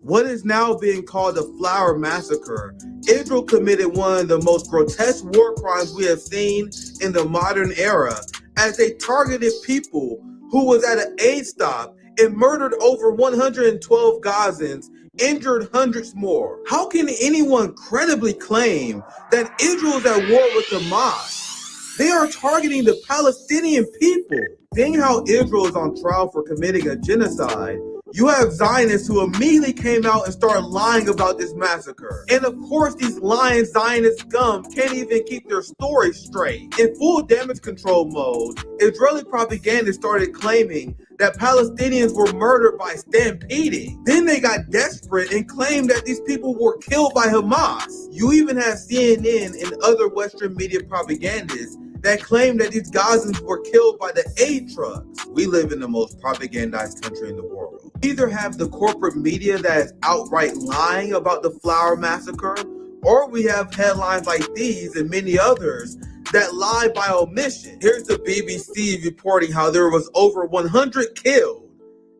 What is now being called the Flower Massacre, Israel committed one of the most grotesque war crimes we have seen in the modern era, as they targeted people who was at an aid stop and murdered over 112 Gazans, injured hundreds more. How can anyone credibly claim that Israel is at war with Hamas? They are targeting the Palestinian people. Seeing how Israel is on trial for committing a genocide, you have Zionists who immediately came out and started lying about this massacre. And of course, these lying Zionist scum can't even keep their story straight. In full damage control mode, Israeli propaganda started claiming that Palestinians were murdered by stampeding. Then they got desperate and claimed that these people were killed by Hamas. You even have CNN and other Western media propagandists that claim that these Gazans were killed by the aid trucks. We live in the most propagandized country in the world. We either have the corporate media that is outright lying about the Flower Massacre, or we have headlines like these and many others that lie by omission. Here's the BBC reporting how there was over 100 killed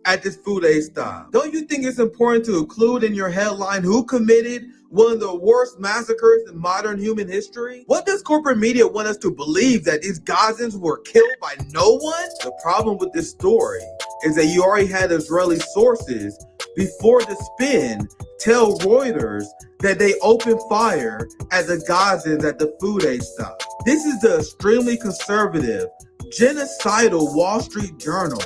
at this food aid stop. Don't you think it's important to include in your headline who committed one of the worst massacres in modern human history? What does corporate media want us to believe, that these Gazans were killed by no one? The problem with this story is that you already had Israeli sources before the spin tell Reuters that they opened fire at the Gazans at the food aid stop. This is the extremely conservative, genocidal Wall Street Journal,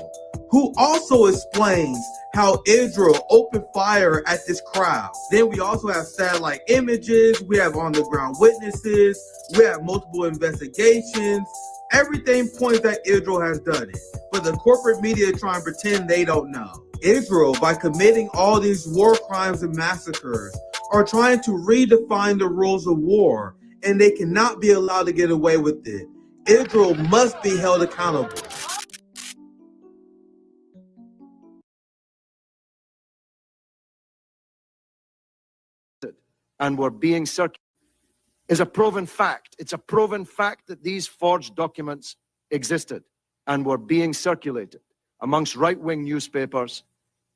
who also explains how Israel opened fire at this crowd. Then we also have satellite images, we have on-the-ground witnesses, we have multiple investigations. Everything points that Israel has done it, but the corporate media try and pretend they don't know. Israel, by committing all these war crimes and massacres, are trying to redefine the rules of war, and they cannot be allowed to get away with it. Israel must be held accountable. And were being circulated is a proven fact. It's a proven fact that these forged documents existed and were being circulated amongst right-wing newspapers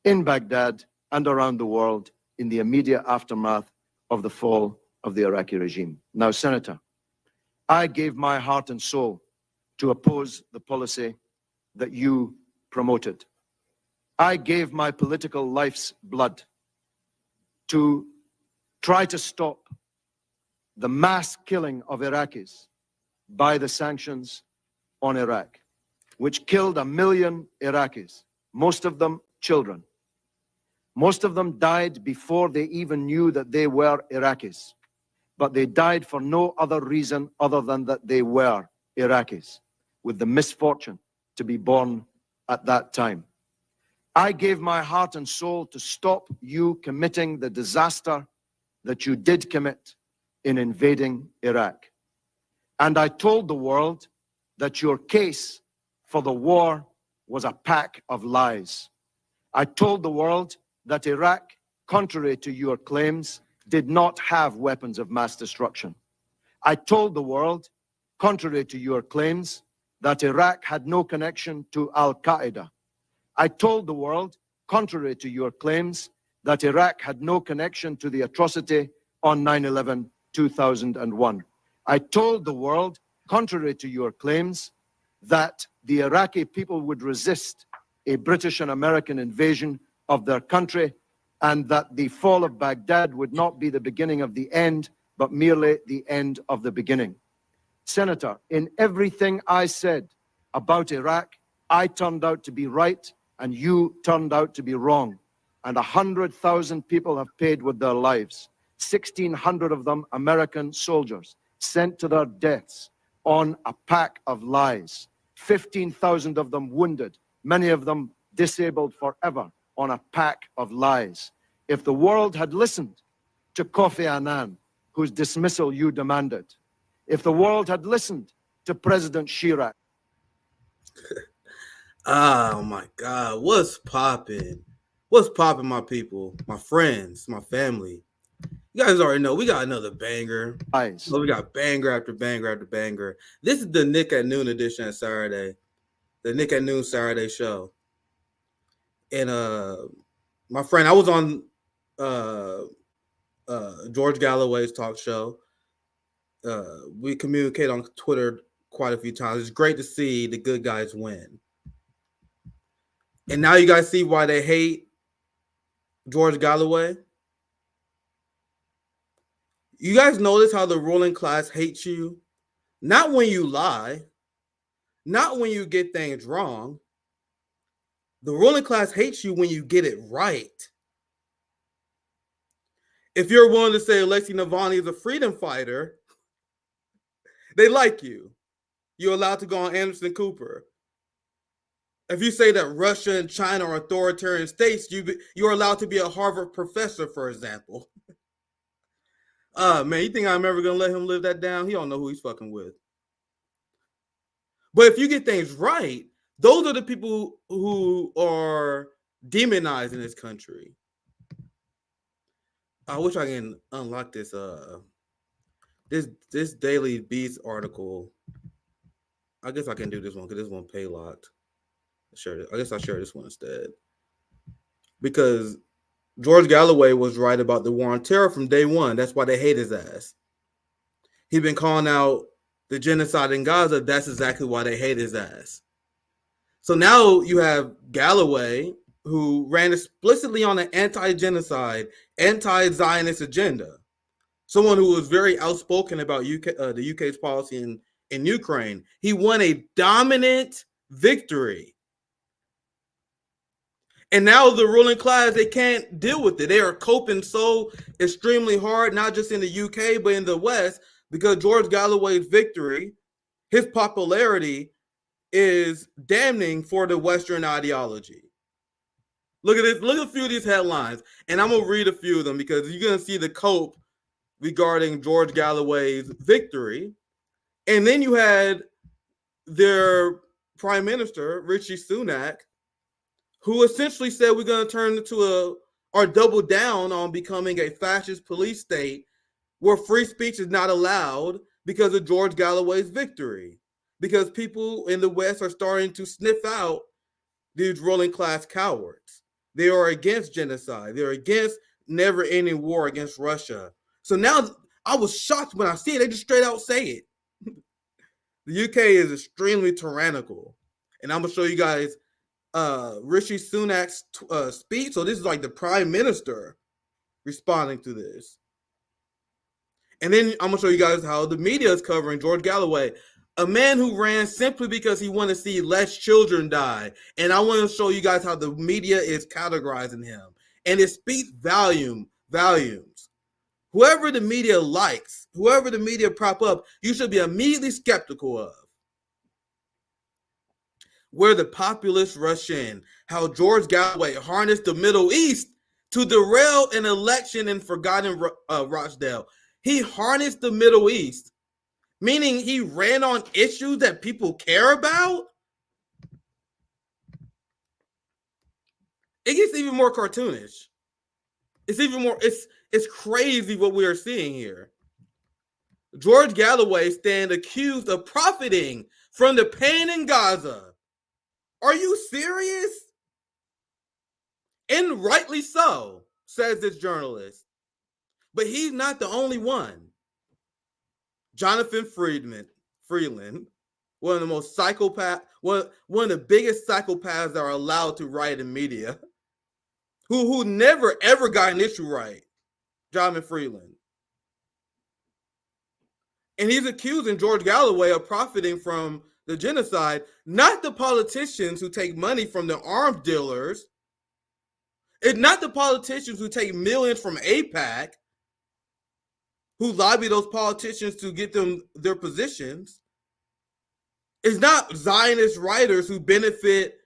in Baghdad and around the world in the immediate aftermath of the fall of the Iraqi regime. Now, Senator, I gave my heart and soul to oppose the policy that you promoted. I gave my political life's blood to try to stop the mass killing of Iraqis by the sanctions on Iraq, which killed 1 million Iraqis, most of them children. Most of them died before they even knew that they were Iraqis, but they died for no other reason other than that they were Iraqis, with the misfortune to be born at that time. I gave my heart and soul to stop you committing the disaster that you did commit in invading Iraq. And I told the world that your case for the war was a pack of lies. I told the world that Iraq, contrary to your claims, did not have weapons of mass destruction. I told the world, contrary to your claims, that Iraq had no connection to Al-Qaeda. I told the world, contrary to your claims, that Iraq had no connection to the atrocity on 9/11/2001. I told the world, contrary to your claims, that the Iraqi people would resist a British and American invasion of their country, and that the fall of Baghdad would not be the beginning of the end, but merely the end of the beginning. Senator, in everything I said about Iraq, I turned out to be right, and you turned out to be wrong. And 100,000 people have paid with their lives. 1,600 of them American soldiers sent to their deaths on a pack of lies. 15,000 of them wounded, many of them disabled forever on a pack of lies. If the world had listened to Kofi Annan, whose dismissal you demanded, if the world had listened to President Chirac. Oh my God, what's popping? What's popping, my people, my friends, my family? You guys already know we got another banger. So we got banger after banger after banger. This is the Nick at Noon edition on Saturday. The Nick at Noon Saturday show. And my friend, I was on George Galloway's talk show. We communicate on Twitter quite a few times. It's great to see the good guys win. And now you guys see why they hate George Galloway. You guys notice how the ruling class hates you? Not when you lie, not when you get things wrong. The ruling class hates you when you get it right. If you're willing to say Alexei Navalny is a freedom fighter, they like you. You're allowed to go on Anderson Cooper. If you say that Russia and China are authoritarian states, you're allowed to be a Harvard professor, for example. Man, you think I'm ever going to let him live that down? He don't know who he's fucking with. But if you get things right, those are the people who are demonized in this country. I wish I can unlock this this Daily Beast article. I guess I can do this one because this one pay locked. I guess I'll share this one instead. Because George Galloway was right about the war on terror from day one. That's why they hate his ass. He's been calling out the genocide in Gaza. That's exactly why they hate his ass. So now you have Galloway, who ran explicitly on an anti-genocide, anti-Zionist agenda. Someone who was very outspoken about the UK's policy in Ukraine. He won a dominant victory. And now the ruling class, they can't deal with it. They are coping so extremely hard, not just in the UK, but in the West, because George Galloway's victory, his popularity is damning for the Western ideology. Look at this. Look at a few of these headlines. And I'm going to read a few of them because you're going to see the cope regarding George Galloway's victory. And then you had their prime minister, Rishi Sunak, who essentially said we're going to turn into or double down on becoming a fascist police state where free speech is not allowed because of George Galloway's victory. Because people in the West are starting to sniff out these ruling class cowards. They are against genocide. They're against never-ending war against Russia. So now I was shocked when I see it. They just straight out say it. The UK is extremely tyrannical. And I'm going to show you guys Rishi Sunak's speech. So this is like the prime minister responding to this. And then I'm going to show you guys how the media is covering George Galloway, a man who ran simply because he wanted to see less children die. And I want to show you guys how the media is categorizing him. And it speaks volumes. Whoever the media likes, whoever the media prop up, you should be immediately skeptical of. Where the populists rush in, how George Galloway harnessed the Middle East to derail an election in forgotten Rochdale. He harnessed the Middle East, meaning he ran on issues that people care about. It gets even more cartoonish. It's crazy what we are seeing here. George Galloway stands accused of profiting from the pain in Gaza. Are you serious? And rightly so, says this journalist. But he's not the only one. Jonathan Freeland, one of the most psychopath, one of the biggest psychopaths that are allowed to write in media, who never ever got an issue right. Jonathan Freeland. And he's accusing George Galloway of profiting from the genocide, not the politicians who take money from the arms dealers. It's not the politicians who take millions from AIPAC, who lobby those politicians to get them their positions. It's not Zionist writers who benefit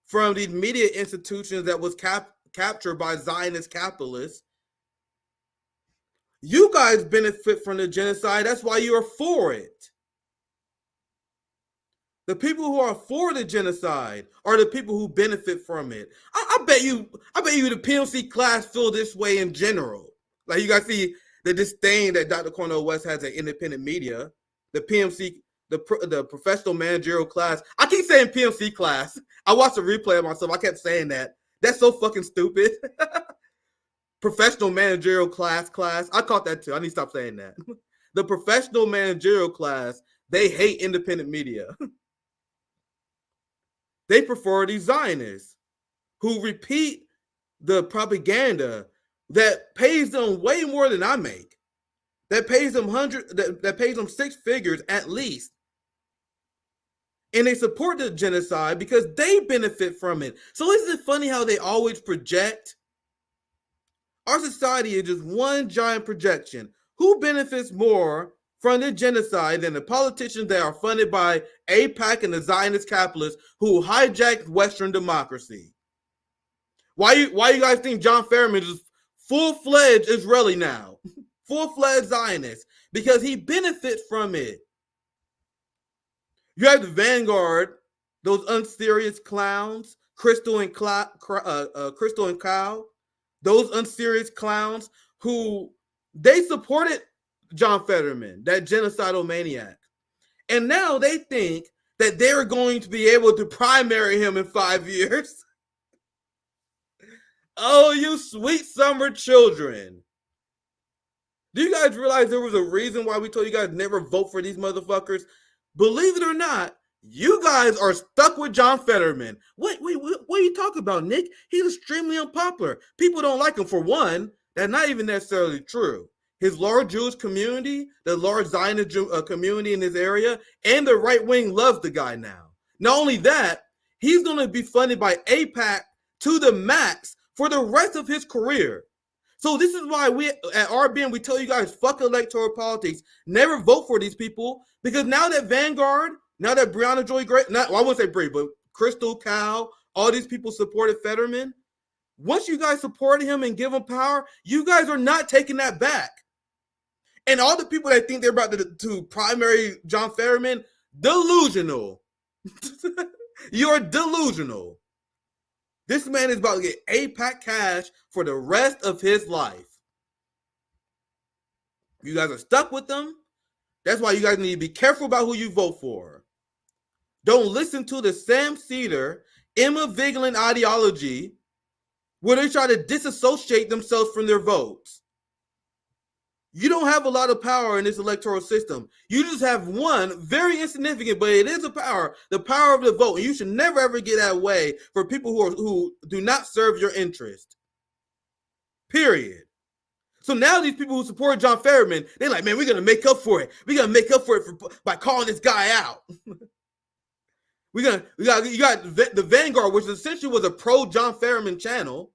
from these media institutions that was captured by Zionist capitalists. You guys benefit from the genocide. That's why you are for it. The people who are for the genocide are the people who benefit from it. I bet you the PMC class feel this way in general. Like you guys see the disdain that Dr. Cornel West has at independent media. The PMC, the professional managerial class. I keep saying PMC class. I watched a replay of myself. I kept saying that. That's so fucking stupid. professional managerial class. I caught that too. I need to stop saying that. The professional managerial class, they hate independent media. They prefer these Zionists who repeat the propaganda that pays them way more than I make. That pays them that pays them six figures at least. And they support the genocide because they benefit from it. So isn't it funny how they always project? Our society is just one giant projection. Who benefits more from the genocide than the politicians that are funded by AIPAC and the Zionist capitalists who hijacked Western democracy? Why you guys think John Fetterman is full-fledged Israeli now? Full-fledged Zionist? Because he benefits from it. You have the Vanguard, those unserious clowns, Crystal and Kyle, those unserious clowns who they supported John Fetterman, that genocidal maniac. And now they think that they're going to be able to primary him in 5 years. Oh, you sweet summer children. Do you guys realize there was a reason why we told you guys never vote for these motherfuckers? Believe it or not, you guys are stuck with John Fetterman. What are you talking about, Nick? He's extremely unpopular. People don't like him, for one. That's not even necessarily true. His large Jewish community, the large Zionist community in this area, and the right wing loves the guy now. Not only that, he's going to be funded by AIPAC to the max for the rest of his career. So this is why we at RBN, we tell you guys, fuck electoral politics. Never vote for these people, because now that Vanguard, now that Breonna Joy Gray, I won't say Bree, but Crystal, Cal, all these people supported Fetterman. Once you guys supported him and give him power, you guys are not taking that back. And all the people that think they're about to primary John Fetterman, delusional. You're delusional. This man is about to get AIPAC cash for the rest of his life. You guys are stuck with them. That's why you guys need to be careful about who you vote for. Don't listen to the Sam Cedar, Emma Vigeland ideology where they try to disassociate themselves from their votes. You don't have a lot of power in this electoral system. You just have one very insignificant, but it is a power, the power of the vote. And you should never ever get that way for people who do not serve your interest. Period. So now these people who support John Fetterman, they're like, man, we're gonna make up for it. We're gonna make up for it by calling this guy out. You got the Vanguard, which essentially was a pro John Fetterman channel.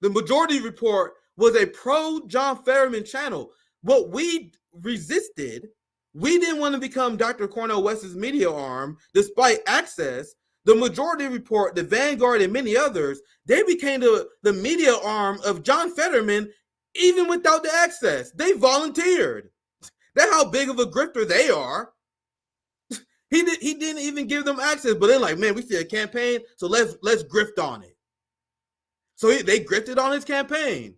The Majority Report was a pro John Fetterman channel. What we resisted, we didn't want to become Dr. Cornel West's media arm, despite access. The Majority Report, the Vanguard, and many others, they became the media arm of John Fetterman, even without the access. They volunteered. That's how big of a grifter they are. He didn't even give them access, but they're like, man, we see a campaign, so let's grift on it. So they grifted on his campaign.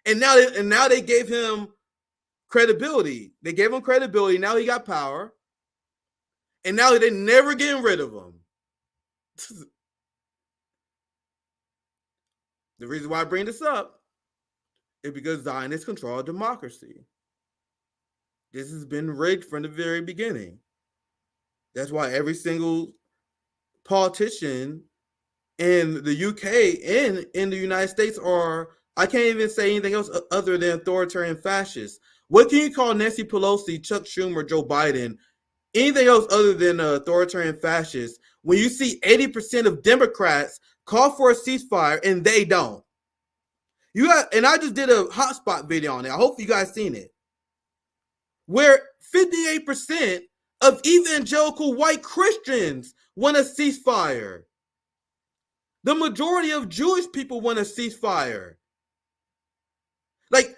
And now they gave him credibility. They gave him credibility. Now he got power. And now they're never getting rid of him. The reason why I bring this up is because Zionists control democracy. This has been rigged from the very beginning. That's why every single politician in the UK and in the United States are, I can't even say anything else other than authoritarian fascists. What can you call Nancy Pelosi, Chuck Schumer, Joe Biden, anything else other than authoritarian fascists when you see 80% of Democrats call for a ceasefire and they don't? And I just did a hotspot video on it. I hope you guys seen it. Where 58% of evangelical white Christians want a ceasefire. The majority of Jewish people want a ceasefire. Like,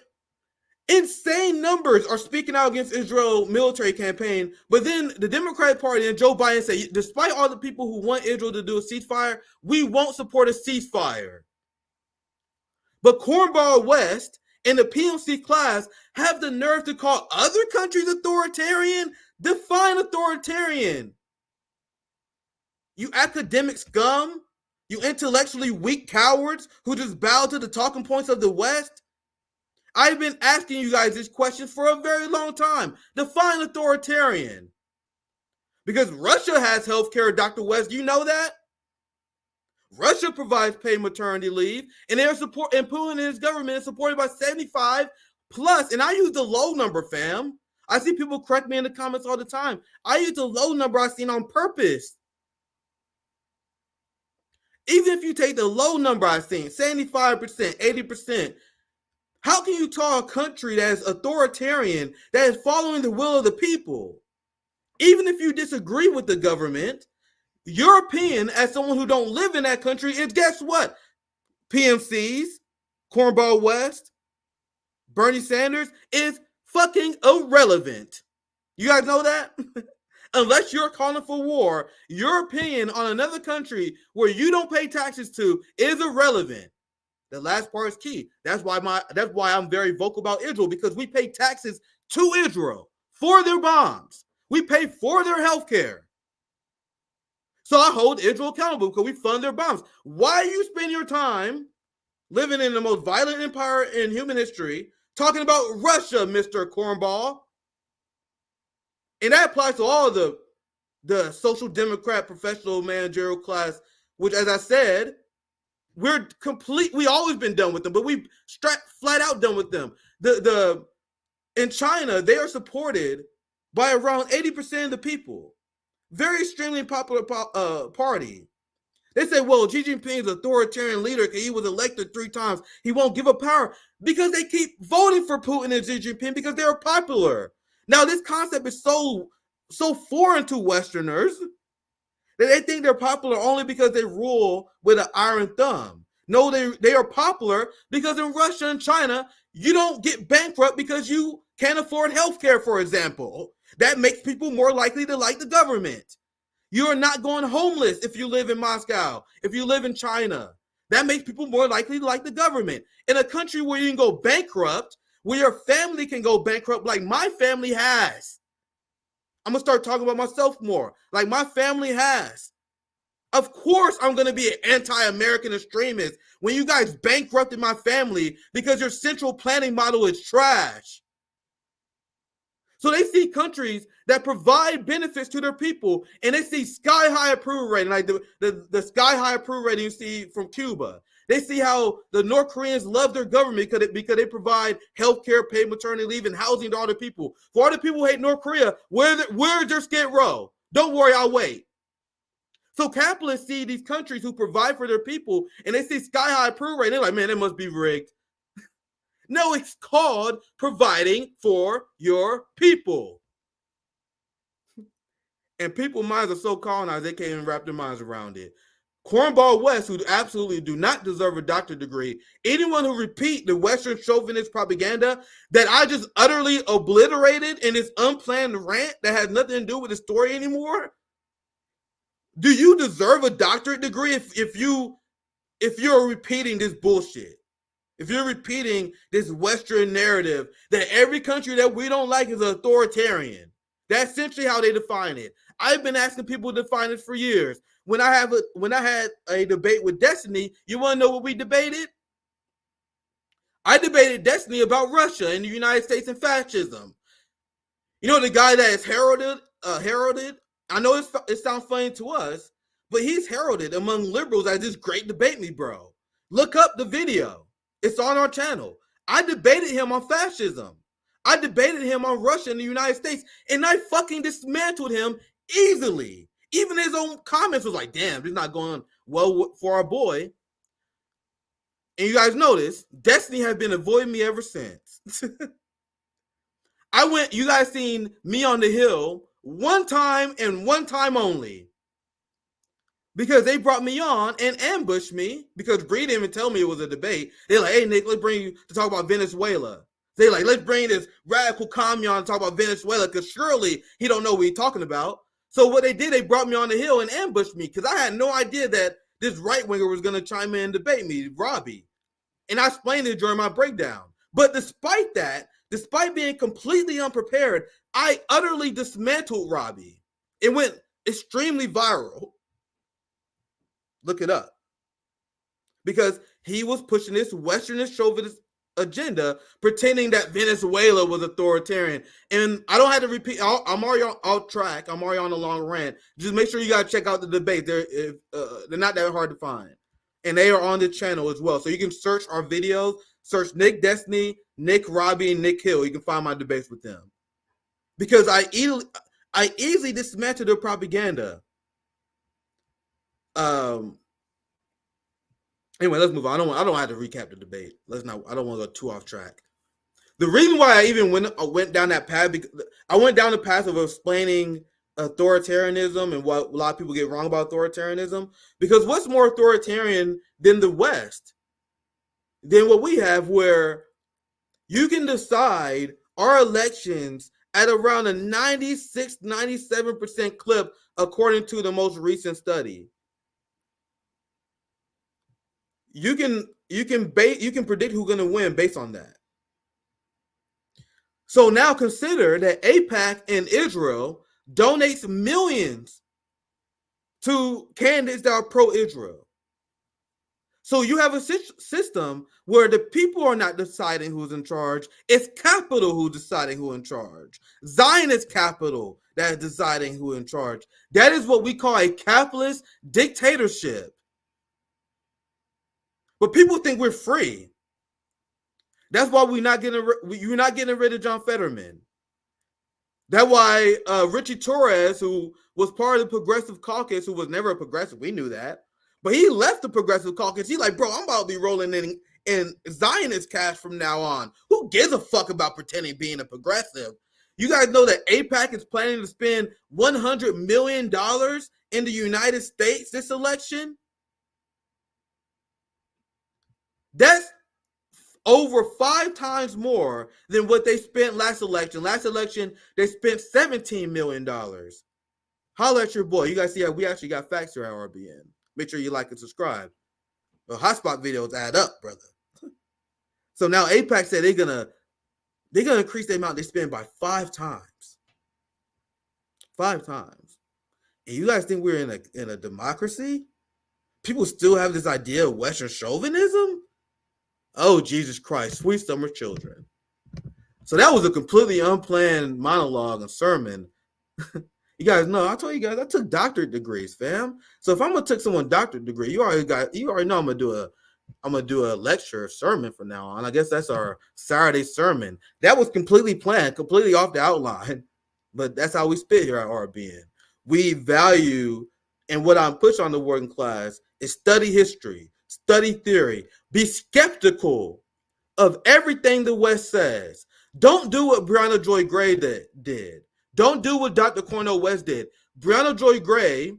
insane numbers are speaking out against Israel military campaign, but then the Democratic Party and Joe Biden say, despite all the people who want Israel to do a ceasefire, we won't support a ceasefire. But Cornball West and the PMC class have the nerve to call other countries authoritarian. Define authoritarian. You academic scum. You intellectually weak cowards who just bow to the talking points of the West? I've been asking you guys this question for a very long time. Define authoritarian. Because Russia has healthcare, Dr. West. Do you know that? Russia provides paid maternity leave, and they're and Putin and his government is supported by 75 plus. And I use the low number, fam. I see people correct me in the comments all the time. I use the low number I seen on purpose. Even if you take the low number I've seen, 75%, 80%, how can you tell a country that is authoritarian, that is following the will of the people? Even if you disagree with the government, your opinion as someone who don't live in that country is, guess what? PMCs, Cornball West, Bernie Sanders is fucking irrelevant. You guys know that? Unless you're calling for war, your opinion on another country where you don't pay taxes to is irrelevant. The last part is key. That's why I'm very vocal about Israel, because we pay taxes to Israel for their bombs. We pay for their health care. So I hold Israel accountable because we fund their bombs. Why are you spending your time living in the most violent empire in human history talking about Russia, Mr. Cornball? And that applies to all the social democrat professional managerial class, which, as I said, we always been done with them, but we flat out done with them. In China, they are supported by around 80% of the people. Very extremely popular party. They say, well, Xi Jinping is an authoritarian leader because he was elected 3 times. He won't give up power, because they keep voting for Putin and Xi Jinping because they're popular. Now, this concept is so foreign to Westerners that they think they're popular only because they rule with an iron thumb. No, they are popular because in Russia and China, you don't get bankrupt because you can't afford healthcare, for example. That makes people more likely to like the government. You are not going homeless if you live in Moscow, if you live in China. That makes people more likely to like the government. In a country where you can go bankrupt, where your family can go bankrupt like my family has. I'm going to start talking about myself more, like my family has. Of course, I'm going to be an anti-American extremist when you guys bankrupted my family because your central planning model is trash. So they see countries that provide benefits to their people, and they see sky-high approval rating, like the sky-high approval rating you see from Cuba. They see how the North Koreans love their government because they provide healthcare, paid maternity leave, and housing to all the people. For all the people who hate North Korea, where's their skid row? Don't worry, I'll wait. So capitalists see these countries who provide for their people, and they see sky-high approval rating. They're like, man, it must be rigged. No, it's called providing for your people. And people's minds are so colonized, they can't even wrap their minds around it. Cornball West, who absolutely do not deserve a doctorate degree, anyone who repeat the Western chauvinist propaganda that I just utterly obliterated in this unplanned rant that has nothing to do with the story anymore, do you deserve a doctorate degree if you're repeating this bullshit? If you're repeating this Western narrative that every country that we don't like is authoritarian, that's essentially how they define it. I've been asking people to define it for years. When I had a debate with Destiny, you want to know what we debated? I debated Destiny about Russia and the United States and fascism. You know, the guy that is heralded. I know it sounds funny to us, but he's heralded among liberals as this great debate me, bro. Look up the video. It's on our channel. I debated him on fascism. I debated him on Russia and the United States, and I fucking dismantled him easily. Even his own comments was like, damn, this is not going well for our boy. And you guys notice, Destiny has been avoiding me ever since. You guys seen me on the Hill one time and one time only. Because they brought me on and ambushed me, because Bree didn't even tell me it was a debate. They're like, hey, Nick, let's bring you to talk about Venezuela. They're like, let's bring this radical commune to talk about Venezuela, because surely he don't know what he's talking about. So what they did, they brought me on the Hill and ambushed me, because I had no idea that this right-winger was going to chime in and debate me, Robbie. And I explained it during my breakdown. But despite that, despite being completely unprepared, I utterly dismantled Robbie. It went extremely viral. Look it up. because he was pushing this Westernist chauvinist agenda, pretending that Venezuela was authoritarian. And I don't have to repeat. I'm already on track. I'm already on a long rant. Just make sure you gotta check out the debate. They're not that hard to find, and they are on the channel as well. So you can search our videos. Search Nick Destiny, Nick Robbie, and Nick Hill. You can find my debates with them, because I easily dismantle their propaganda. Anyway, let's move on. I don't have to recap the debate. I don't want to go too off track. The reason why I even went down that path, because I went down the path of explaining authoritarianism and what a lot of people get wrong about authoritarianism, because what's more authoritarian than the West? Than what we have, where you can decide our elections at around a 96, 97% clip, according to the most recent study. You can predict who's going to win based on that. So now consider that AIPAC in Israel donates millions to candidates that are pro-Israel. So you have a system where the people are not deciding who's in charge. It's capital who's deciding who's in charge. Zionist capital that is deciding who's in charge. That is what we call a capitalist dictatorship. But people think we're free. That's why you're not getting rid of John Fetterman. That's why Richie Torres, who was part of the Progressive Caucus, who was never a progressive, we knew that, but he left the Progressive Caucus. He's like, bro, I'm about to be rolling in Zionist cash from now on. Who gives a fuck about pretending being a progressive? You guys know that AIPAC is planning to spend $100 million in the United States this election? That's over 5 times more than what they spent last election. Last election, they spent $17 million. Holla at your boy. You guys see how we actually got facts here at RBN. Make sure you like and subscribe. The hotspot videos add up, brother. So now AIPAC said they're gonna increase the amount they spend by 5 times. 5 times. And you guys think we're in a democracy? People still have this idea of Western chauvinism? Oh, Jesus Christ, sweet summer children. So that was a completely unplanned monologue and sermon. You guys know, I told you guys, I took doctorate degrees, fam. So if I'm gonna take someone's doctorate degree, you already know I'm gonna do a lecture, a sermon from now on. I guess that's our Saturday sermon. That was completely planned, completely off the outline. But that's how we spit here at RBN. We value, and what I'm pushing on the working class is study history, study theory, be skeptical of everything the West says. Don't do what Brianna Joy Gray did. Don't do what Dr. Cornel West did. Brianna Joy Gray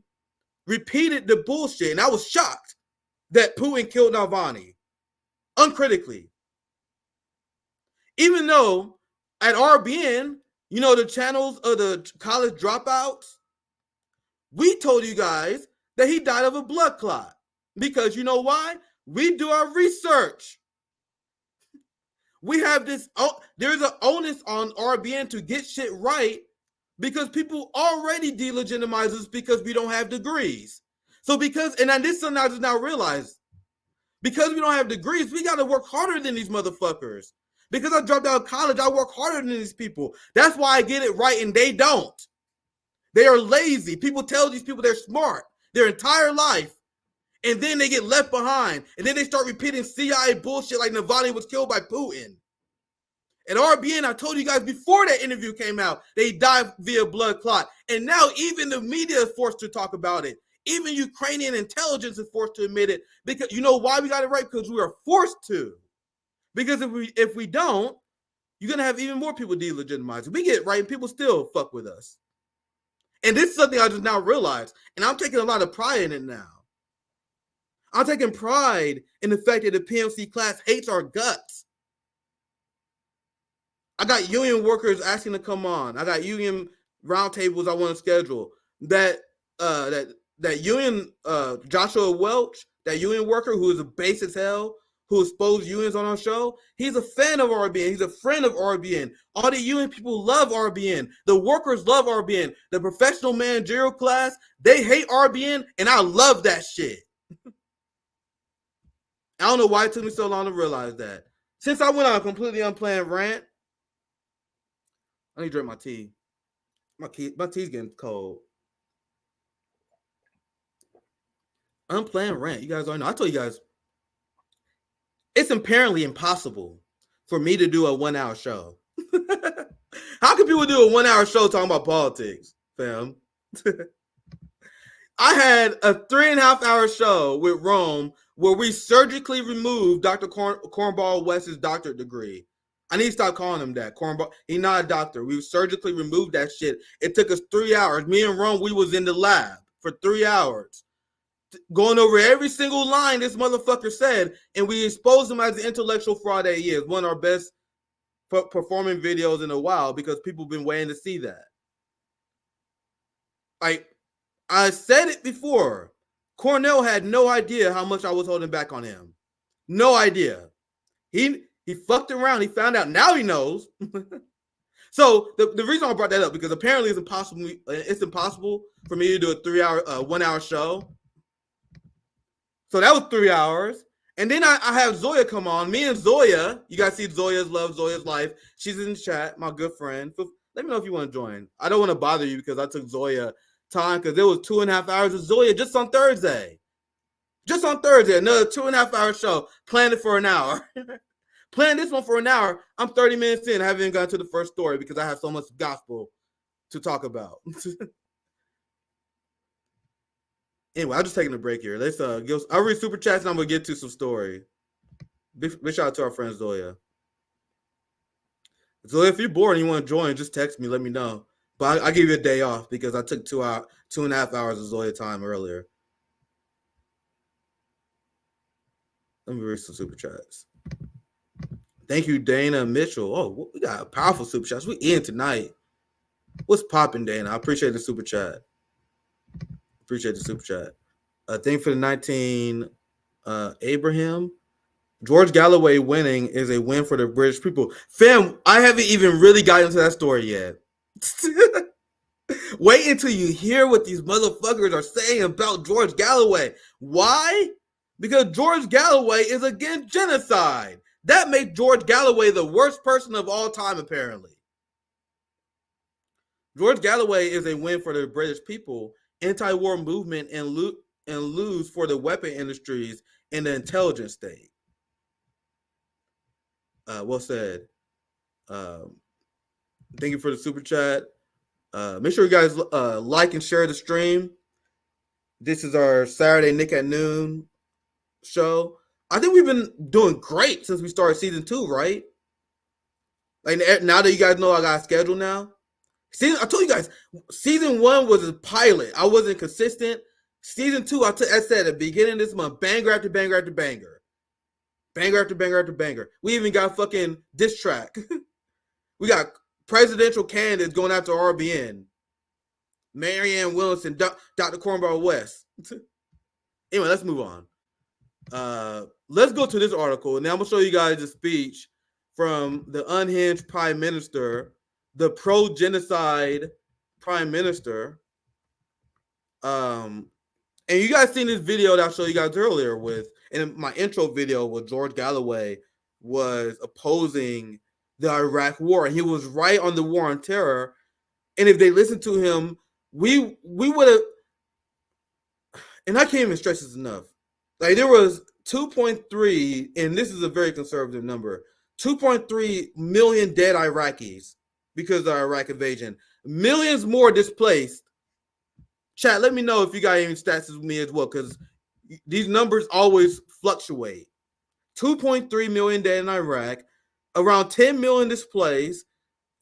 repeated the bullshit, and I was shocked that Putin killed Navalny uncritically. Even though at RBN, you know, the channels of the college dropouts, we told you guys that he died of a blood clot. Because you know why? We do our research. We have this, there's an onus on RBN to get shit right, because people already delegitimize us because we don't have degrees. So and this something I just now realized, because we don't have degrees, we got to work harder than these motherfuckers. Because I dropped out of college, I work harder than these people. That's why I get it right and they don't. They are lazy. People tell these people they're smart their entire life, and then they get left behind, and then they start repeating CIA bullshit like Navalny was killed by Putin. At RBN, I told you guys before that interview came out, they died via blood clot. And now even the media is forced to talk about it. Even Ukrainian intelligence is forced to admit it. Because you know why we got it right? Because we are forced to. Because if we don't, you're going to have even more people delegitimize. We get it right and people still fuck with us. And this is something I just now realized. And I'm taking a lot of pride in it now. I'm taking pride in the fact that the PMC class hates our guts. I got union workers asking to come on. I got union roundtables I want to schedule. That union Joshua Welch, that union worker who is a base as hell, who exposed unions on our show, he's a fan of RBN. He's a friend of RBN. All the union people love RBN. The workers love RBN. The professional managerial class, they hate RBN, and I love that shit. I don't know why it took me so long to realize that. Since I went on a completely unplanned rant, I need to drink my tea. My tea's getting cold. Unplanned rant. You guys already know. I told you guys, it's apparently impossible for me to do a 1 hour show. How can people do a 1 hour show talking about politics, fam? I had a 3.5 hour show with Rome where we surgically removed Dr. Cornball West's doctorate degree. I need to stop calling him that. Cornball, he's not a doctor. We surgically removed that shit. It took us 3 hours. Me and Rome, we was in the lab for 3 hours, going over every single line this motherfucker said, and we exposed him as the intellectual fraud that he is. One of our best performing videos in a while because people have been waiting to see that. Like, I said it before. Cornell had no idea how much I was holding back on him. No idea. He fucked around. He found out. Now he knows. So the reason I brought that up, because apparently it's impossible for me to do a 1 hour show. So that was 3 hours. And then I have Zoya come on. Me and Zoya, you guys see Zoya's Love, Zoya's Life. She's in the chat, my good friend. Let me know if you want to join. I don't want to bother you because I took Zoya time because it was 2.5 hours with Zoya just on Thursday. Just on Thursday, another 2.5 hour show. Planned it for an hour. Planned this one for an hour. I'm 30 minutes in. I haven't even gotten to the first story because I have so much gospel to talk about. Anyway, I'm just taking a break here. Let's I'll read super chats and I'm gonna get to some story. Big shout out to our friend Zoya. Zoya, if you're bored and you want to join, just text me. Let me know. But I'll give you a day off because I took 2.5 hours of Zoya time earlier. Let me read some super chats. Thank you, Dana Mitchell. Oh, we got powerful super chats. We in tonight. What's popping, Dana? I appreciate the super chat. Appreciate the super chat. Thank for the 19, Abraham. George Galloway winning is a win for the British people. Fam, I haven't even really gotten into that story yet. Wait until you hear what these motherfuckers are saying about George Galloway. Why? Because George Galloway is against genocide. That makes George Galloway the worst person of all time, apparently. George Galloway is a win for the British people, anti-war movement, and lose for the weapon industries and the intelligence state. Well said. Thank you for the super chat. Make sure you guys like and share the stream. This is our Saturday Nick at Noon show. I think we've been doing great since we started season 2, right? Like now that you guys know I got a schedule now. I told you guys, season 1 was a pilot. I wasn't consistent. Season 2, I said at the beginning of this month, banger after banger after banger. Banger after banger after banger. We even got fucking diss track. We got presidential candidates going after RBN. Marianne Williamson, Dr. Cornball West. Anyway, let's move on. Let's go to this article. And now I'm going to show you guys a speech from the unhinged prime minister, the pro-genocide prime minister. And you guys seen this video that I showed you guys earlier in my intro video where George Galloway was opposing the Iraq war. And he was right on the war on terror. And if they listened to him, we would have, and I can't even stress this enough. Like there was 2.3, and this is a very conservative number, 2.3 million dead Iraqis because of the Iraq invasion. Millions more displaced. Chat, let me know if you got any stats with me as well, because these numbers always fluctuate. 2.3 million dead in Iraq, around 10 million displaced,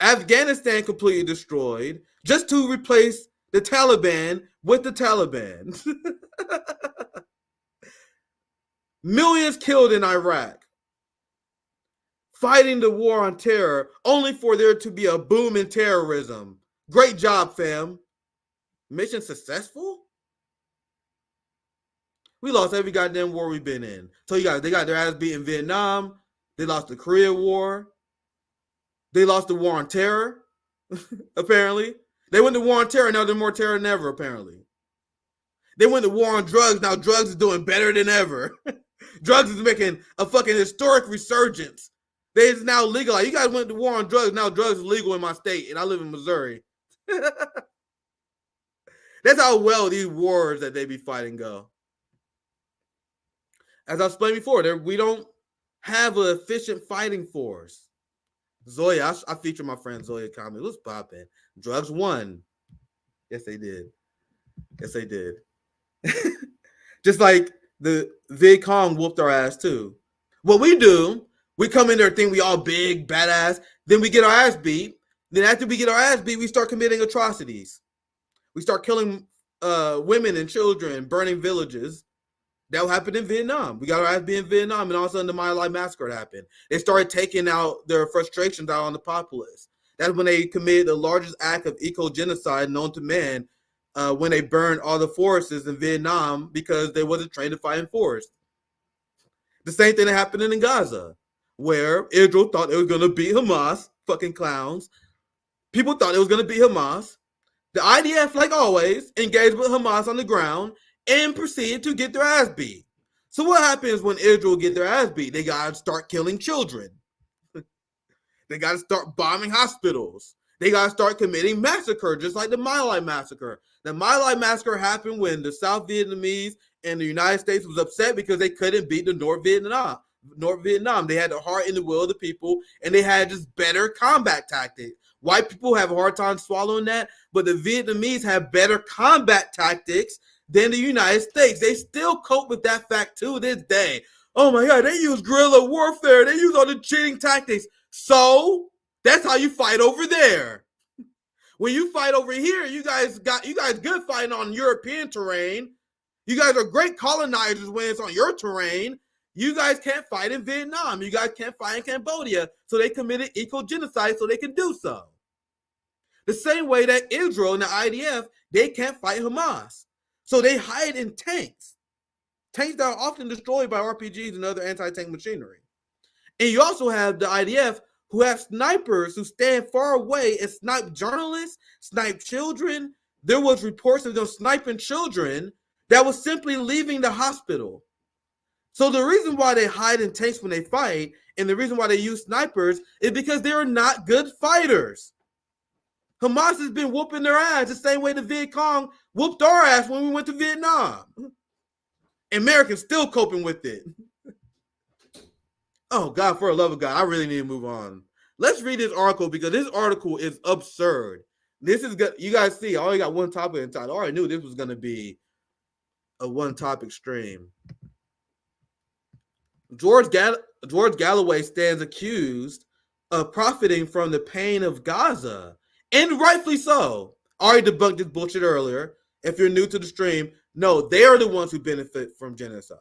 Afghanistan completely destroyed, just to replace the Taliban with the Taliban. Millions killed in Iraq, fighting the war on terror, only for there to be a boom in terrorism. Great job, fam. Mission successful? We lost every goddamn war we've been in. So you guys, they got their ass beat in Vietnam. They lost the Korea War. They lost the war on terror, apparently. They went to war on terror, now they're more terror than ever, apparently. They went to war on drugs, now drugs is doing better than ever. Drugs is making a fucking historic resurgence. They is now legal. Like, you guys went to war on drugs. Now drugs is legal in my state, and I live in Missouri. That's how well these wars that they be fighting go. As I explained before, we don't have an efficient fighting force. Zoya, I feature my friend Zoya comment. What's popping? Drugs won. Yes, they did. Yes, they did. Just like the Viet Cong whooped our ass too. What we do, we come in there thinking we all big, badass. Then we get our ass beat. Then after we get our ass beat, we start committing atrocities. We start killing women and children, burning villages. That happened in Vietnam. We got our ass beat in Vietnam, and all of a sudden the My Lai massacre happened. They started taking out their frustrations out on the populace. That's when they committed the largest act of eco-genocide known to man, when they burned all the forests in Vietnam because they wasn't trained to fight in forests. The same thing that happened in Gaza, where Israel thought it was going to beat Hamas, fucking clowns. People thought it was going to beat Hamas. The IDF, like always, engaged with Hamas on the ground and proceeded to get their ass beat. So what happens when Israel get their ass beat? They got to start killing children. They got to start bombing hospitals. They got to start committing massacre, just like the My Lai massacre. The My Lai massacre happened when the South Vietnamese and the United States was upset because they couldn't beat the North Vietnam. They had the heart and the will of the people, and they had just better combat tactics. White people have a hard time swallowing that, but the Vietnamese have better combat tactics than the United States. They still cope with that fact to this day. Oh my God, they use guerrilla warfare. They use all the cheating tactics. So that's how you fight over there. When you fight over here, you guys good fighting on European terrain. You guys are great colonizers when it's on your terrain. You guys can't fight in Vietnam. You guys can't fight in Cambodia. So they committed eco-genocide so they can do so. The same way that Israel and the IDF, they can't fight Hamas. So they hide in tanks. Tanks that are often destroyed by RPGs and other anti-tank machinery. And you also have the IDF who have snipers who stand far away and snipe journalists, snipe children. There was reports of them sniping children that was simply leaving the hospital. So the reason why they hide in tanks when they fight, and the reason why they use snipers, is because they are not good fighters. Hamas has been whooping their ass the same way the Viet Cong whooped our ass when we went to Vietnam. Americans still coping with it. Oh, God, for the love of God, I really need to move on. Let's read this article because this article is absurd. This is good. You guys see, I only got one topic inside. I already knew this was going to be a one-topic stream. George Galloway stands accused of profiting from the pain of Gaza, and rightfully so. I already debunked this bullshit earlier. If you're new to the stream, no, they are the ones who benefit from genocide.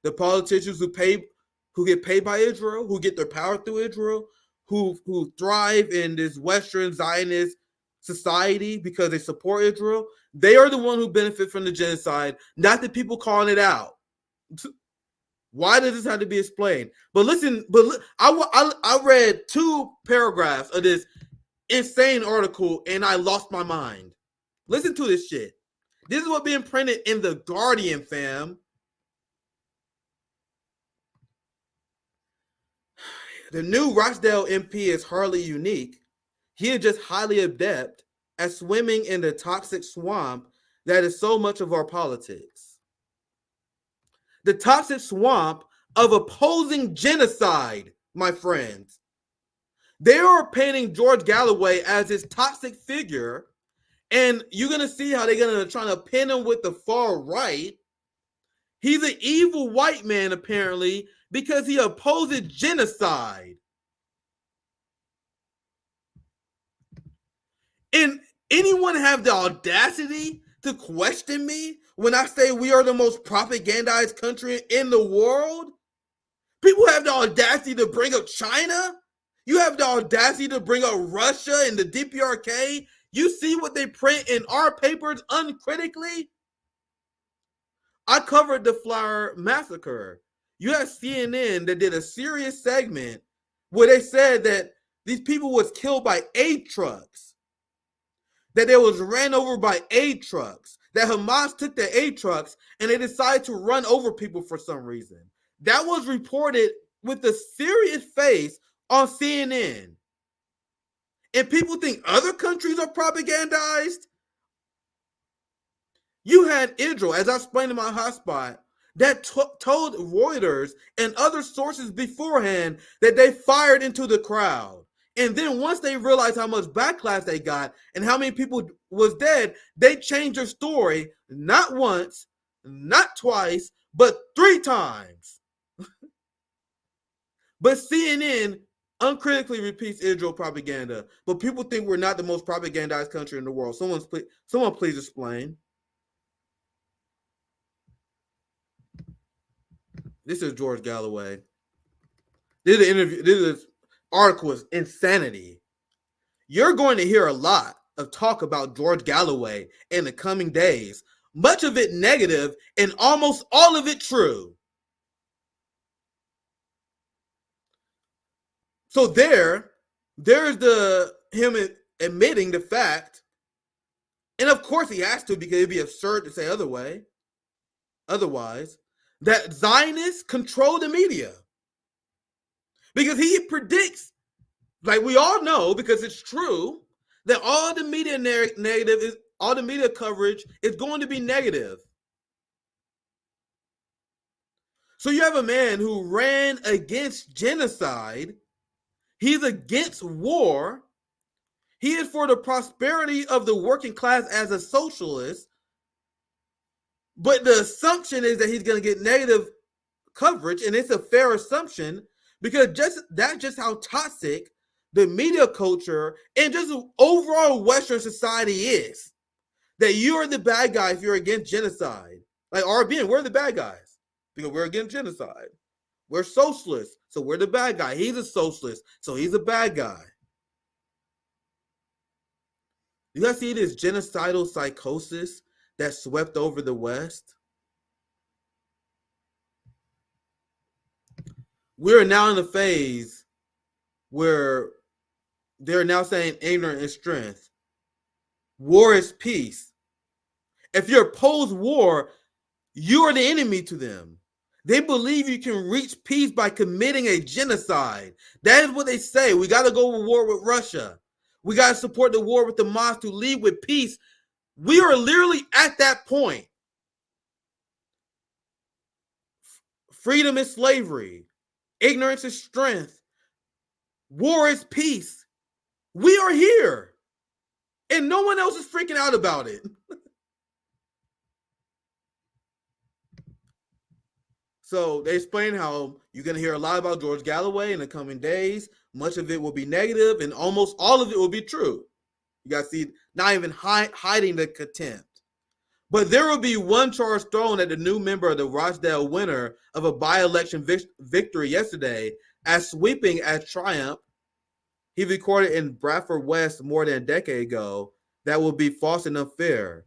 The politicians who get paid by Israel, who get their power through Israel, who thrive in this Western Zionist society because they support Israel, they are the one who benefit from the genocide, not the people calling it out. Why does this have to be explained? But listen, I read 2 paragraphs of this insane article and I lost my mind. Listen to this shit. This is what being printed in The Guardian, fam. The new Rochdale MP is hardly unique. He is just highly adept at swimming in the toxic swamp that is so much of our politics. The toxic swamp of opposing genocide, my friends. They are painting George Galloway as this toxic figure, and you're going to see how they're going to try to pin him with the far right. He's an evil white man, apparently, because he opposes genocide. And anyone have the audacity to question me when I say we are the most propagandized country in the world? People have the audacity to bring up China. You have the audacity to bring up Russia and the DPRK. You see what they print in our papers uncritically? I covered the Flower Massacre. You have CNN that did a serious segment where they said that these people was killed by aid trucks, that they was ran over by aid trucks, that Hamas took the aid trucks and they decided to run over people for some reason. That was reported with a serious face on CNN. And people think other countries are propagandized. You had Israel, as I explained in my hotspot, that told Reuters and other sources beforehand that they fired into the crowd. And then once they realized how much backlash they got and how many people was dead, they changed their story not once, not twice, but 3 times. But CNN uncritically repeats Israel propaganda. But people think we're not the most propagandized country in the world. Someone please explain. This is George Galloway. This article is insanity. You're going to hear a lot of talk about George Galloway in the coming days. Much of it negative and almost all of it true. So there's him admitting the fact, and of course he has to because it'd be absurd to say otherwise, that Zionists control the media. Because he predicts, like we all know, because it's true, that all the media all the media coverage is going to be negative. So you have a man who ran against genocide. He's against war. He is for the prosperity of the working class as a socialist. But the assumption is that he's going to get negative coverage, and it's a fair assumption because that's just how toxic the media culture and just overall Western society is. That you are the bad guy if you're against genocide. Like RBN, we're the bad guys because we're against genocide. We're socialists, so we're the bad guy. He's a socialist, so he's a bad guy. You guys see this genocidal psychosis that swept over the West? We're now in a phase where they're now saying ignorance is strength. War is peace. If you oppose war, you are the enemy to them. They believe you can reach peace by committing a genocide. That is what they say. We got to go to war with Russia. We got to support the war with the Hamas to lead with peace. We are literally at that point. Freedom is slavery. Ignorance is strength. War is peace. We are here. And no one else is freaking out about it. So they explain how you're going to hear a lot about George Galloway in the coming days. Much of it will be negative, and almost all of it will be true. You got to see, not even hiding the contempt. But there will be one charge thrown at the new member of the Rochdale, winner of a by-election victory yesterday, as sweeping as triumph he recorded in Bradford West more than a decade ago. That will be false and unfair.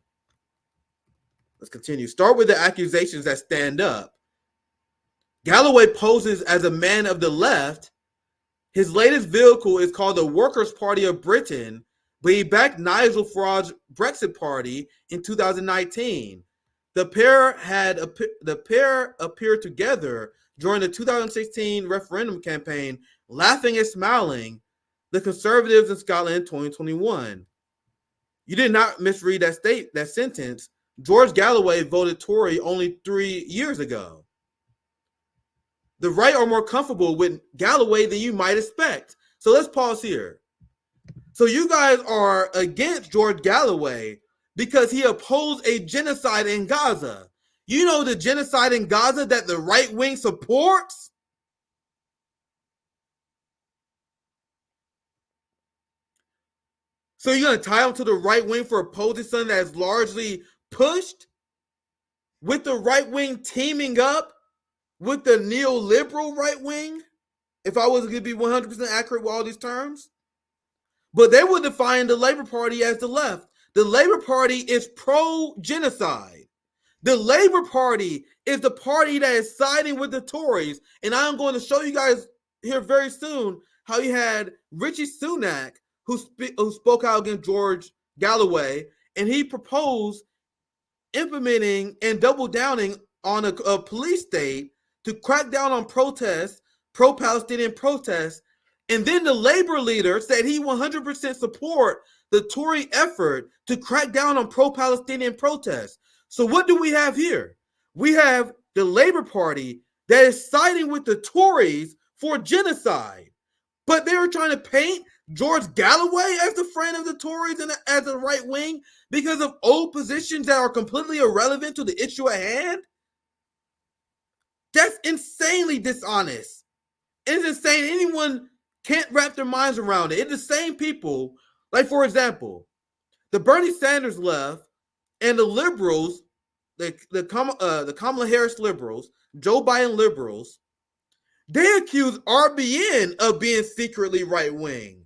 Let's continue. Start with the accusations that stand up. Galloway poses as a man of the left. His latest vehicle is called the Workers' Party of Britain, but he backed Nigel Farage's Brexit Party in 2019. The pair appeared together during the 2016 referendum campaign, laughing and smiling, the Conservatives in Scotland in 2021. You did not misread that sentence. George Galloway voted Tory only 3 years ago. The right are more comfortable with Galloway than you might expect. So let's pause here. So you guys are against George Galloway because he opposed a genocide in Gaza. You know the genocide in Gaza that the right wing supports? So you're going to tie him to the right wing for opposing something that's largely pushed? With the right wing teaming up with the neoliberal right wing? If I was going to be 100% accurate with all these terms? But they would define the Labour Party as the left. The Labour Party is pro-genocide. The Labour Party is the party that is siding with the Tories. And I'm going to show you guys here very soon how you had Richie Sunak, who spoke out against George Galloway, and he proposed implementing and double downing on a police state to crack down on protests, pro-Palestinian protests, and then the labor leader said he 100% support the Tory effort to crack down on pro-Palestinian protests. So what do we have here? We have the Labour Party that is siding with the Tories for genocide. But they were trying to paint George Galloway as the friend of the Tories and as a right wing because of old positions that are completely irrelevant to the issue at hand. That's insanely dishonest. It's insane. Anyone can't wrap their minds around it. It's the same people, like for example, the Bernie Sanders left and the liberals, the Kamala Harris liberals, Joe Biden liberals, they accuse RBN of being secretly right-wing.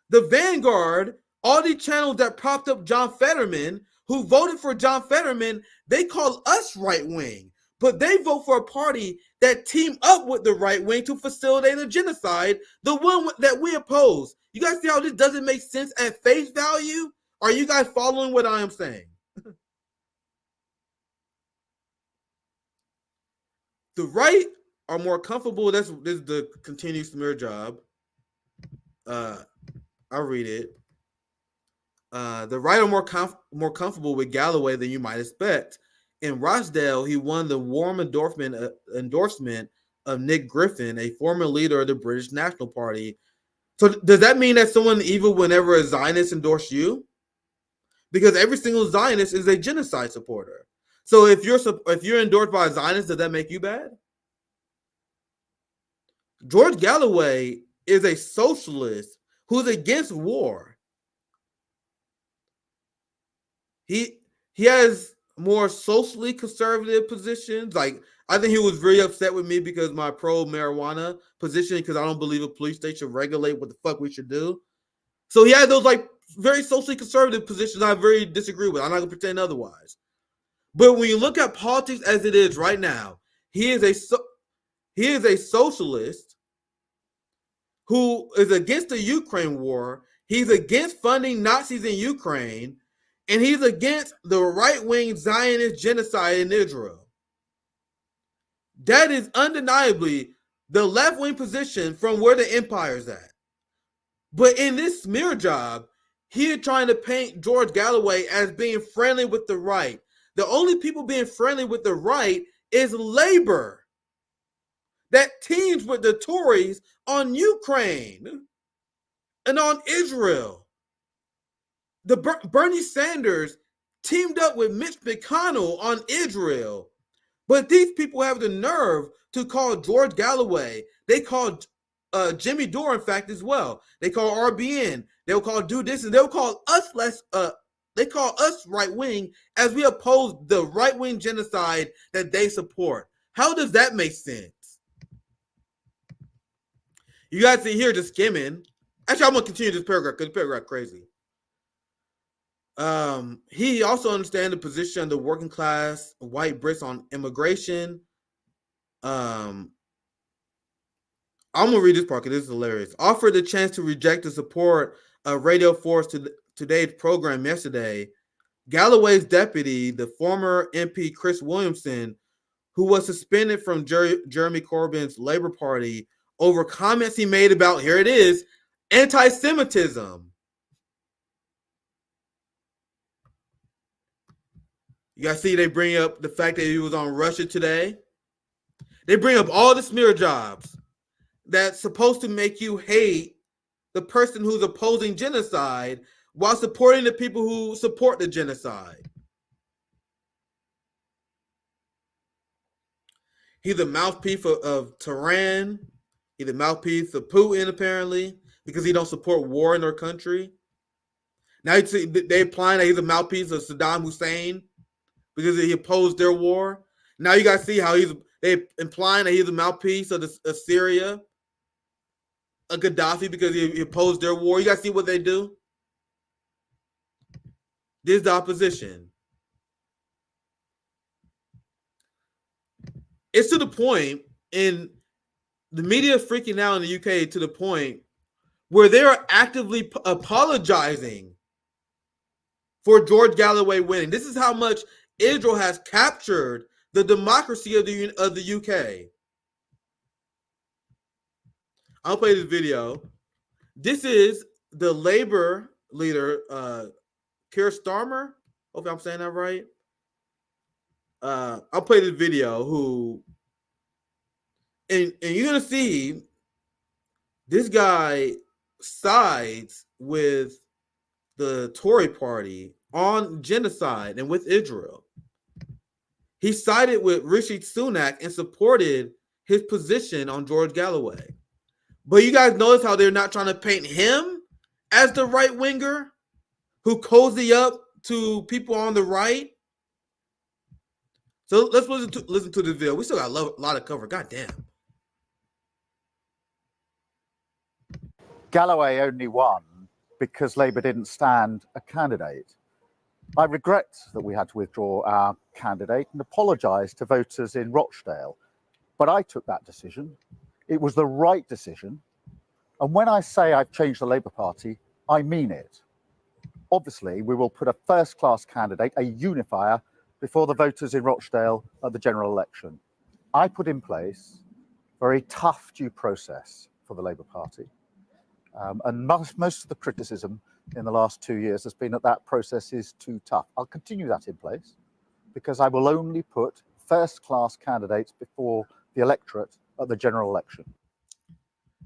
The Vanguard, all these channels that propped up John Fetterman, who voted for John Fetterman, they call us right-wing. But they vote for a party that teamed up with the right wing to facilitate a genocide, the one that we oppose. You guys see how this doesn't make sense at face value? Are you guys following what I am saying? The right are more comfortable. This is the continued smear job. I'll read it. The right are more comfortable with Galloway than you might expect. In Rochdale, he won the warm endorsement of Nick Griffin, a former leader of the British National Party. So does that mean that someone evil whenever a Zionist endorsed you? Because every single Zionist is a genocide supporter. So if you're endorsed by a Zionist, does that make you bad? George Galloway is a socialist who's against war. He has more socially conservative positions. Like, I think he was very upset with me because my pro-marijuana position, because I don't believe a police state should regulate what the fuck we should do. So he had those like very socially conservative positions I very disagree with. I'm not gonna pretend otherwise. But when you look at politics as it is right now, he is a socialist who is against the Ukraine war. He's against funding Nazis in Ukraine. And he's against the right-wing Zionist genocide in Israel. That is undeniably the left-wing position from where the empire's at. But in this smear job, he is trying to paint George Galloway as being friendly with the right. The only people being friendly with the right is Labor that teams with the Tories on Ukraine and on Israel. The Bernie Sanders teamed up with Mitch McConnell on Israel. But these people have the nerve to call George Galloway. They called Jimmy Dore, in fact, as well. They call RBN. They'll call do this, and they'll call us they call us right wing as we oppose the right wing genocide that they support. How does that make sense? You guys see here just skimming. Actually, I'm gonna continue this paragraph because the paragraph crazy. He also understands the position of the working class white Brits on immigration. I'm gonna read this part because this is hilarious. Offered the chance to reject the support of Radio 4's today's program yesterday. Galloway's deputy, the former MP Chris Williamson, who was suspended from Jeremy Corbyn's Labour Party over comments he made about, here it is, anti-Semitism. You guys see they bring up the fact that he was on Russia Today. They bring up all the smear jobs that's supposed to make you hate the person who's opposing genocide while supporting the people who support the genocide. He's a mouthpiece of Tehran. He's a mouthpiece of Putin, apparently, because he don't support war in their country. Now they implying that he's a mouthpiece of Saddam Hussein because he opposed their war. Now you guys see how they implying that he's a mouthpiece of Syria, a Gaddafi, because he opposed their war. You guys see what they do? This is the opposition. It's to the point, and the media is freaking out in the UK to the point where they are actively apologizing for George Galloway winning. This is how much Israel has captured the democracy of the UK. I'll play this video. This is the labor leader, Keir Starmer. Hopefully I'm saying that right. I'll play this video and you're gonna see this guy sides with the Tory party on genocide and with Israel. He sided with Rishi Sunak and supported his position on George Galloway. But you guys notice how they're not trying to paint him as the right winger who cozy up to people on the right. So let's listen to this video. We still got a lot of cover. God damn. Galloway only won because Labour didn't stand a candidate. I regret that we had to withdraw our candidate and apologise to voters in Rochdale. But I took that decision. It was the right decision. And when I say I've changed the Labour Party, I mean it. Obviously, we will put a first-class candidate, a unifier, before the voters in Rochdale at the general election. I put in place a very tough due process for the Labour Party. And most of the criticism in the last 2 years has been that that process is too tough. I'll continue that in place because I will only put first-class candidates before the electorate at the general election.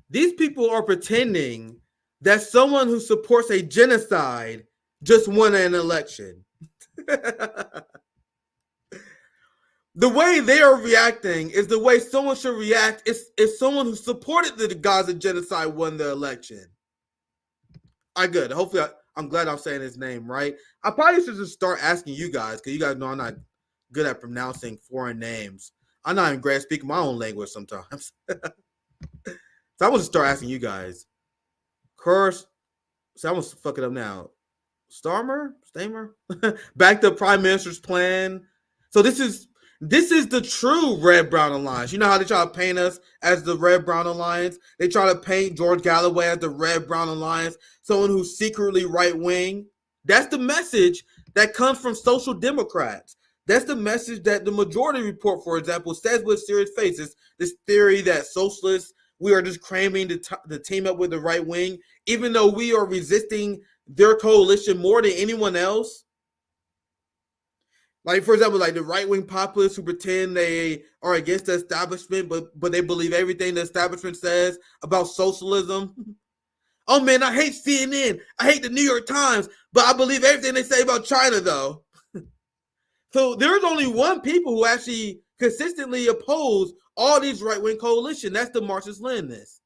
These people are pretending that someone who supports a genocide just won an election. The way they are reacting is the way someone should react if someone who supported the Gaza genocide won the election. All right, good. Hopefully, I'm glad I'm saying his name right. I probably should just start asking you guys, because you guys know I'm not good at pronouncing foreign names. I'm not even great at speaking my own language sometimes. So I'm going to start asking you guys. Curse. So I'm going to fuck it up now. Stamer? Back to Prime Minister's plan. So this is the true red-brown alliance. You know how they try to paint us as the red-brown alliance? They try to paint George Galloway as the red-brown alliance, someone who's secretly right-wing. That's the message that comes from social democrats. That's the message that the Majority Report, for example, says with serious faces. This theory that socialists, we are just cramming to team up with the right wing, even though we are resisting their coalition more than anyone else. Like, for example, like the right-wing populists who pretend they are against the establishment, but they believe everything the establishment says about socialism. Oh, man, I hate CNN. I hate the New York Times, but I believe everything they say about China, though. So there's only one people who actually consistently oppose all these right-wing coalitions. That's the Marxist-Leninists.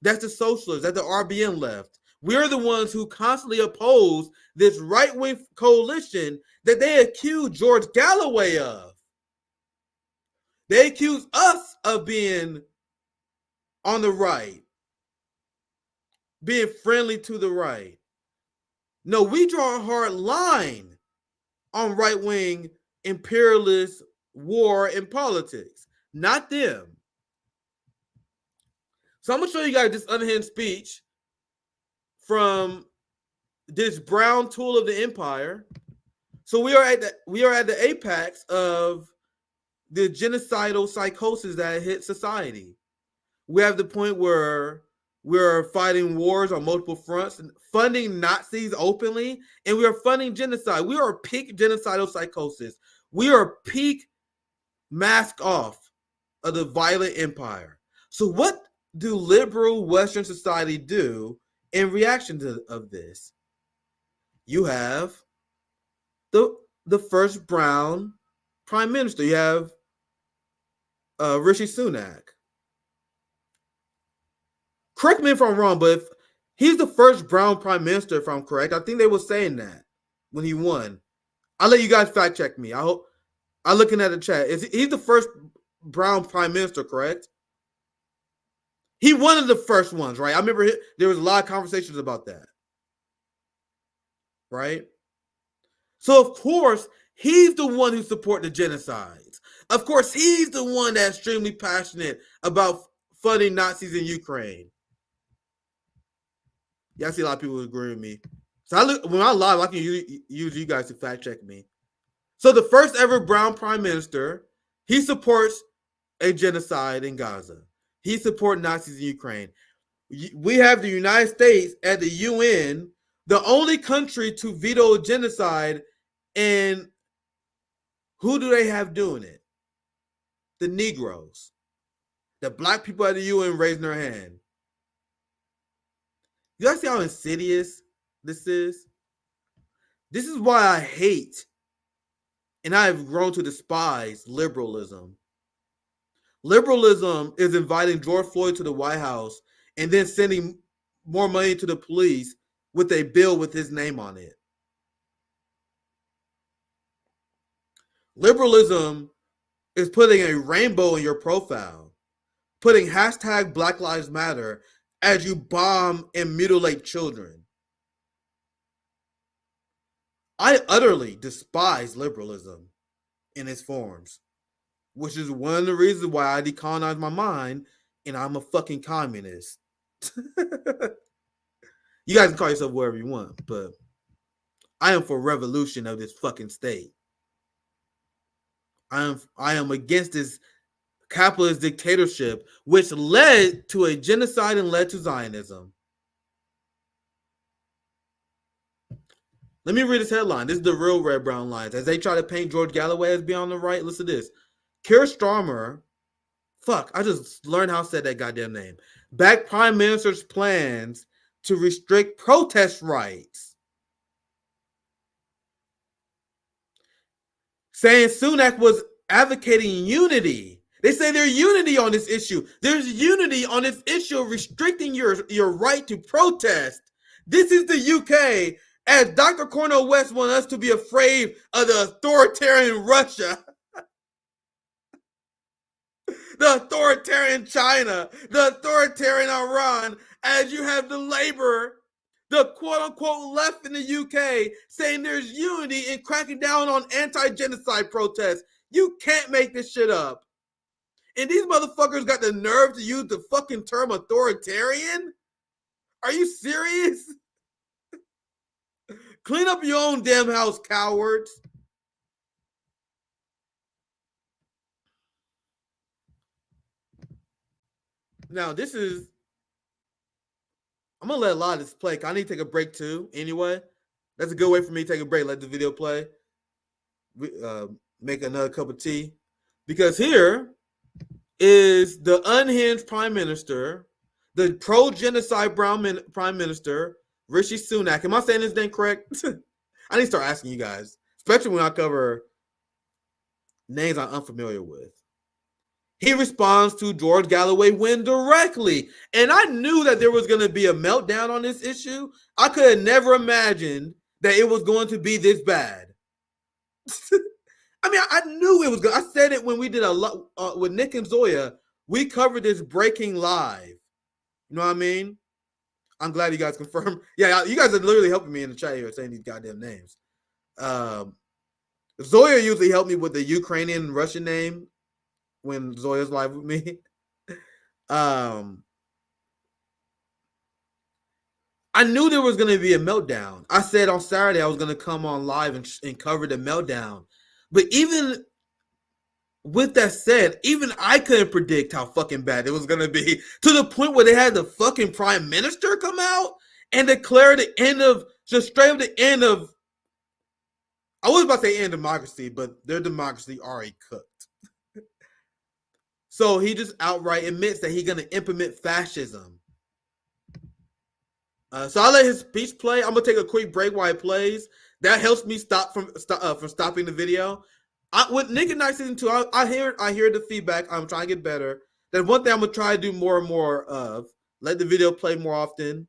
That's the socialists. That's the RBN left. We're the ones who constantly oppose this right-wing coalition that they accuse George Galloway of. They accuse us of being on the right, being friendly to the right. No, we draw a hard line on right-wing imperialist war and politics, not them. So I'm going to show you guys this unhinged speech from this brown tool of the empire. So we are at the apex of the genocidal psychosis that hit society. We have the point where we're fighting wars on multiple fronts, and funding Nazis openly, and we are funding genocide. We are peak genocidal psychosis. We are peak mask off of the violent empire. So what do liberal Western society do in reaction of this? You have the first brown prime minister. You have Rishi Sunak. Correct me if I'm wrong, but if he's the first brown prime minister, if I'm correct, I think they were saying that when he won. I'll let you guys fact check me. I hope I'm looking at the chat. He's the first brown prime minister, correct? He one of the first ones, right? I remember there was a lot of conversations about that, right? So, of course, he's the one who supports the genocides. Of course, he's the one that's extremely passionate about funding Nazis in Ukraine. Yeah, I see a lot of people agree with me. So when I live, I can use you guys to fact check me. So the first ever brown prime minister, he supports a genocide in Gaza. He supported Nazis in Ukraine. We have the United States at the UN, the only country to veto genocide, and who do they have doing it? The Negroes. The black people at the UN raising their hand. You guys see how insidious this is? This is why I hate and I have grown to despise liberalism. Liberalism is inviting George Floyd to the White House and then sending more money to the police with a bill with his name on it. Liberalism is putting a rainbow in your profile, putting hashtag Black Lives Matter as you bomb and mutilate children. I utterly despise liberalism in its forms, which is one of the reasons why I decolonized my mind and I'm a fucking communist. You guys can call yourself whatever you want, but I am for revolution of this fucking state. I am against this capitalist dictatorship, which led to a genocide and led to Zionism. Let me read this headline. This is the real Red Brown Lines. As they try to paint George Galloway as being on the right, listen to this. Keir Starmer, I just learned how to say that goddamn name, backed Prime Minister's plans to restrict protest rights, saying Sunak was advocating unity. They say there's unity on this issue. There's unity on this issue of restricting your right to protest. This is the UK, as Dr. Cornel West wants us to be afraid of the authoritarian Russia, the authoritarian China, the authoritarian Iran, as you have the labor, the quote-unquote left in the UK, saying there's unity in cracking down on anti-genocide protests. You can't make this shit up. And these motherfuckers got the nerve to use the fucking term authoritarian? Are you serious? Clean up your own damn house, cowards. Now, I'm going to let a lot of this play. I need to take a break too, anyway. That's a good way for me to take a break. Let the video play. Make another cup of tea. Because here is the unhinged Prime Minister, the pro-genocide Prime Minister, Rishi Sunak. Am I saying his name correct? I need to start asking you guys, especially when I cover names I'm unfamiliar with. He responds to George Galloway Win directly. And I knew that there was going to be a meltdown on this issue. I could have never imagined that it was going to be this bad. I mean, I knew it was good. I said it when we did with Nick and Zoya. We covered this breaking live. You know what I mean? I'm glad you guys confirmed. Yeah, you guys are literally helping me in the chat here saying these goddamn names. Zoya usually helped me with the Ukrainian Russian name when Zoya's live with me. I knew there was going to be a meltdown. I said on Saturday I was going to come on live and cover the meltdown. But even with that said, even I couldn't predict how fucking bad it was going to be, to the point where they had the fucking Prime Minister come out and declare the end of, just straight up the end of, I was about to say end of democracy, but their democracy already cooked. So he just outright admits that he's going to implement fascism. So I'll let his speech play. I'm going to take a quick break while it plays. That helps me stop from stopping the video. With Nick and I season 2, I hear the feedback. I'm trying to get better. Then one thing I'm gonna try to do more and more of. Let the video play more often.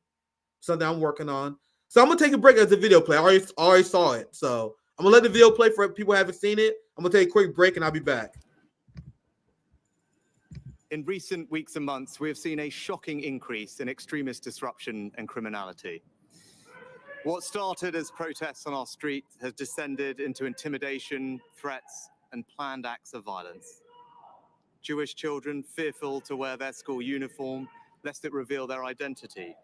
Something I'm working on. So I'm gonna take a break as the video play. I already saw it. So I'm gonna let the video play for people who haven't seen it. I'm gonna take a quick break and I'll be back. In recent weeks and months, we have seen a shocking increase in extremist disruption and criminality. What started as protests on our streets has descended into intimidation, threats, and planned acts of violence. Jewish children fearful to wear their school uniform lest it reveal their identity.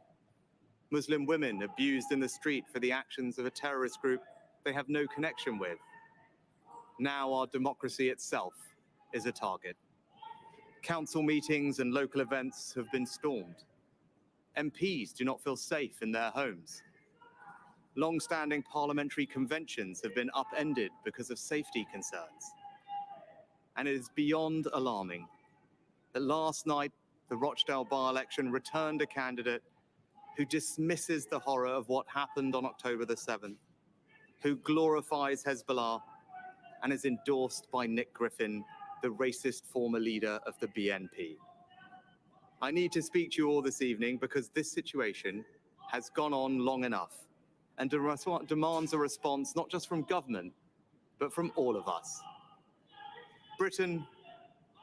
Muslim women abused in the street for the actions of a terrorist group they have no connection with. Now our democracy itself is a target. Council meetings and local events have been stormed. MPs do not feel safe in their homes. Long-standing parliamentary conventions have been upended because of safety concerns. And it is beyond alarming that last night, the Rochdale by-election returned a candidate who dismisses the horror of what happened on October the 7th, who glorifies Hezbollah and is endorsed by Nick Griffin, the racist former leader of the BNP. I need to speak to you all this evening because this situation has gone on long enough and demands a response not just from government, but from all of us. Britain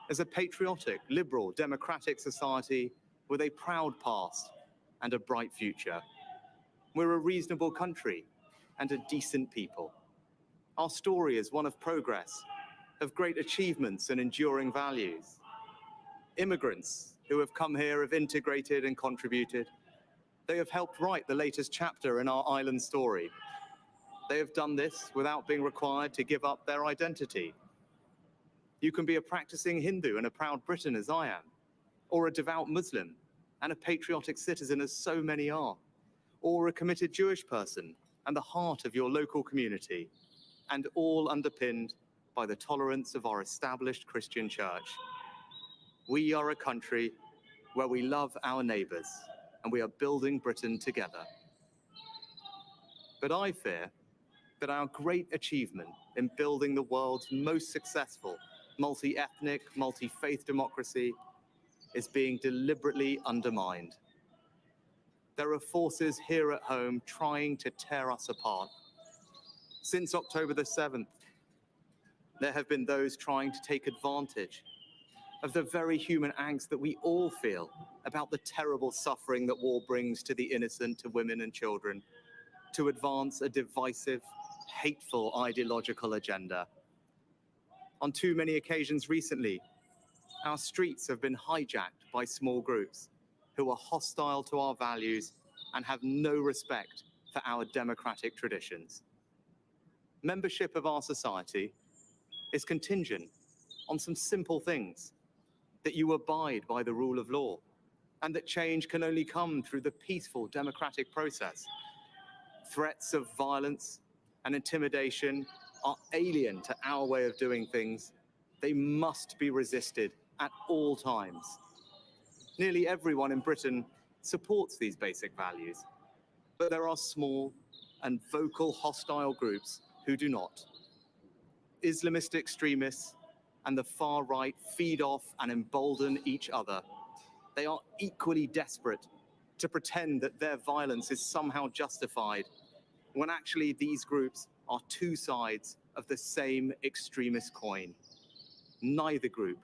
is a patriotic, liberal, democratic society with a proud past and a bright future. We're a reasonable country and a decent people. Our story is one of progress, of great achievements and enduring values. Immigrants who have come here have integrated and contributed. They have helped write the latest chapter in our island story. They have done this without being required to give up their identity. You can be a practicing Hindu and a proud Briton as I am, or a devout Muslim and a patriotic citizen as so many are, or a committed Jewish person and the heart of your local community, and all underpinned by the tolerance of our established Christian church. We are a country where we love our neighbours and we are building Britain together. But I fear that our great achievement in building the world's most successful multi-ethnic, multi-faith democracy is being deliberately undermined. There are forces here at home trying to tear us apart. Since October the 7th, there have been those trying to take advantage of the very human angst that we all feel about the terrible suffering that war brings to the innocent, to women and children, to advance a divisive, hateful ideological agenda. On too many occasions recently, our streets have been hijacked by small groups who are hostile to our values and have no respect for our democratic traditions. Membership of our society is contingent on some simple things: that you abide by the rule of law, and that change can only come through the peaceful democratic process. Threats of violence and intimidation are alien to our way of doing things. They must be resisted at all times. Nearly everyone in Britain supports these basic values, but there are small and vocal hostile groups who do not. Islamist extremists and the far right feed off and embolden each other. They are equally desperate to pretend that their violence is somehow justified, when actually these groups are two sides of the same extremist coin. Neither group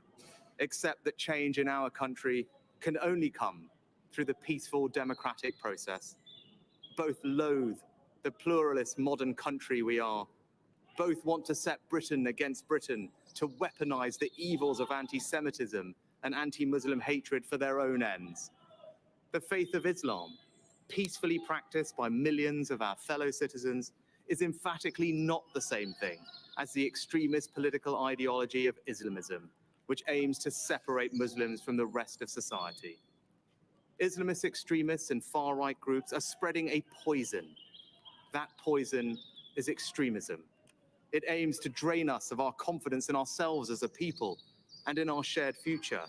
accept that change in our country can only come through the peaceful democratic process. Both loathe the pluralist modern country we are. Both want to set Britain against Britain, to weaponize the evils of anti-Semitism and anti-Muslim hatred for their own ends. The faith of Islam, peacefully practiced by millions of our fellow citizens, is emphatically not the same thing as the extremist political ideology of Islamism, which aims to separate Muslims from the rest of society. Islamist extremists and far-right groups are spreading a poison. That poison is extremism. It aims to drain us of our confidence in ourselves as a people and in our shared future.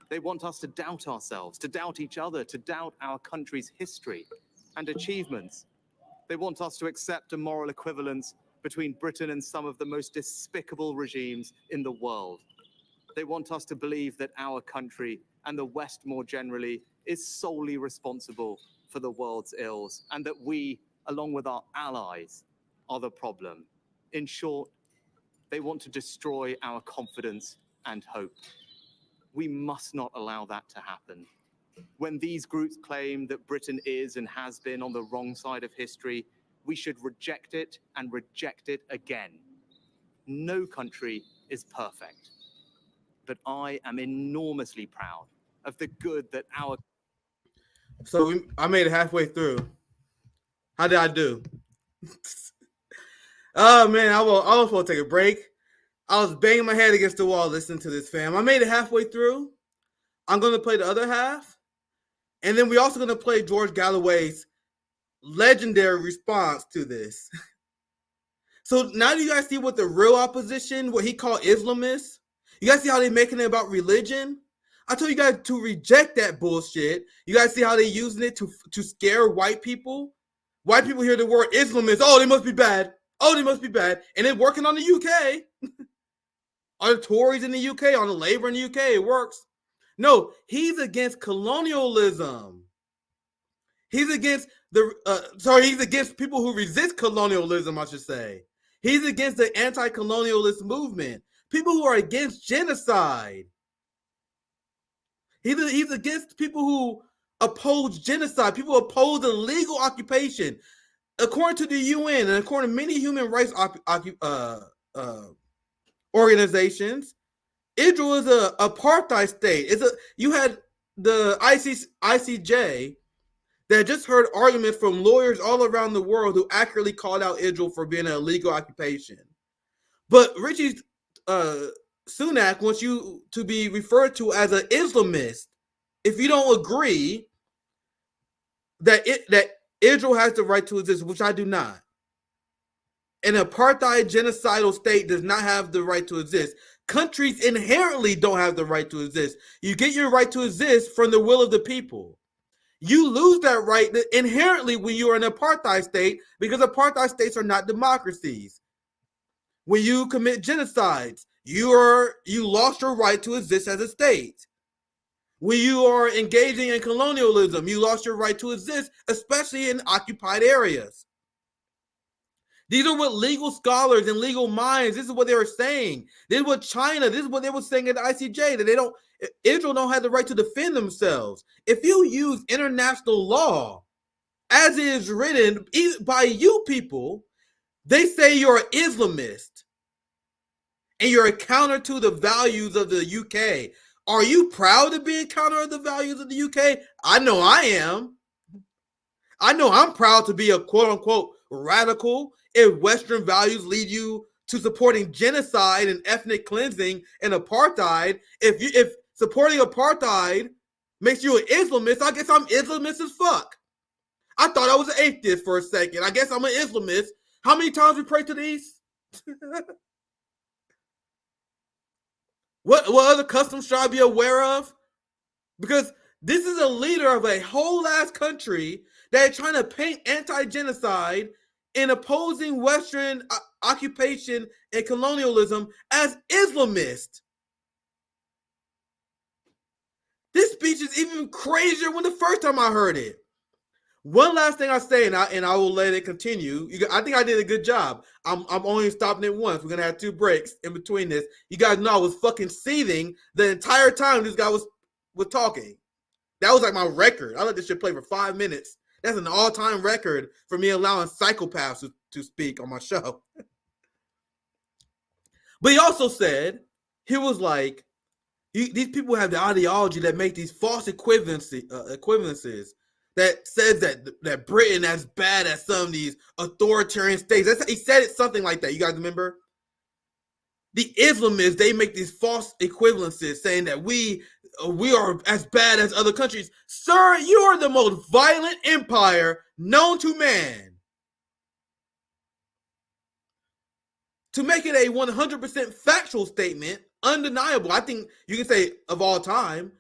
They want us to doubt ourselves, to doubt each other, to doubt our country's history and achievements. They want us to accept a moral equivalence between Britain and some of the most despicable regimes in the world. They want us to believe that our country and the West more generally is solely responsible for the world's ills, and that we, along with our allies, are the problem. In short, they want to destroy our confidence and hope. We must not allow that to happen. When these groups claim that Britain is and has been on the wrong side of history, we should reject it and reject it again. No country is perfect, but I am enormously proud of the good that our... So I made it halfway through. How did I do? Oh man, I was supposed to take a break. I was banging my head against the wall listening to this, fam. I made it halfway through. I'm going to play the other half. And then we're also going to play George Galloway's legendary response to this. So now do you guys see what the real opposition, what he called Islamists? You guys see how they're making it about religion? I told you guys to reject that bullshit. You guys see how they're using it to scare white people? White people hear the word Islamist. Oh, they must be bad. Oh, they must be bad. And it's working on the UK. On the Tories in the UK, on the Labour in the UK, it works. No, he's against colonialism. He's against he's against people who resist colonialism, I should say. He's against the anti-colonialist movement. People who are against genocide. He's against people who oppose genocide. People who oppose illegal occupation. According to the UN and according to many human rights organizations, Israel is an apartheid state. You had the ICJ that just heard arguments from lawyers all around the world who accurately called out Israel for being an illegal occupation. But Richie Sunak wants you to be referred to as an Islamist if you don't agree that Israel has the right to exist, which I do not. An apartheid genocidal state does not have the right to exist. Countries inherently don't have the right to exist. You get your right to exist from the will of the people. You lose that right inherently when you are an apartheid state, because apartheid states are not democracies. When you commit genocides, you lost your right to exist as a state. When you are engaging in colonialism, you lost your right to exist, especially in occupied areas. These are what legal scholars and legal minds, this is what they were saying. This is what China, this is what they were saying at the ICJ, that Israel don't have the right to defend themselves. If you use international law as it is written by you people, they say you're an Islamist and you're a counter to the values of the UK. Are you proud to be a counter of the values of the UK? I know I am. I know I'm proud to be a quote unquote radical if Western values lead you to supporting genocide and ethnic cleansing and apartheid. If supporting apartheid makes you an Islamist, I guess I'm Islamist as fuck. I thought I was an atheist for a second. I guess I'm an Islamist. How many times we pray to the East? What other customs should I be aware of? Because this is a leader of a whole ass country that is trying to paint anti-genocide and opposing Western occupation and colonialism as Islamist. This speech is even crazier than the first time I heard it. One last thing I say, and I will let it continue. I think I did a good job. I'm only stopping it once. We're gonna have 2 breaks in between this. You guys know I was fucking seething the entire time this guy was talking. That was like my record. I let this shit play for 5 minutes. That's an all-time record for me allowing psychopaths to speak on my show. But he also said, he was like, these people have the ideology that make these false equivalencies that says that Britain is bad at some of these authoritarian states. He said it something like that. You guys remember? The Islamists, they make these false equivalencies saying that we are as bad as other countries. Sir, you are the most violent empire known to man. To make it a 100% factual statement, undeniable, I think you can say of all time,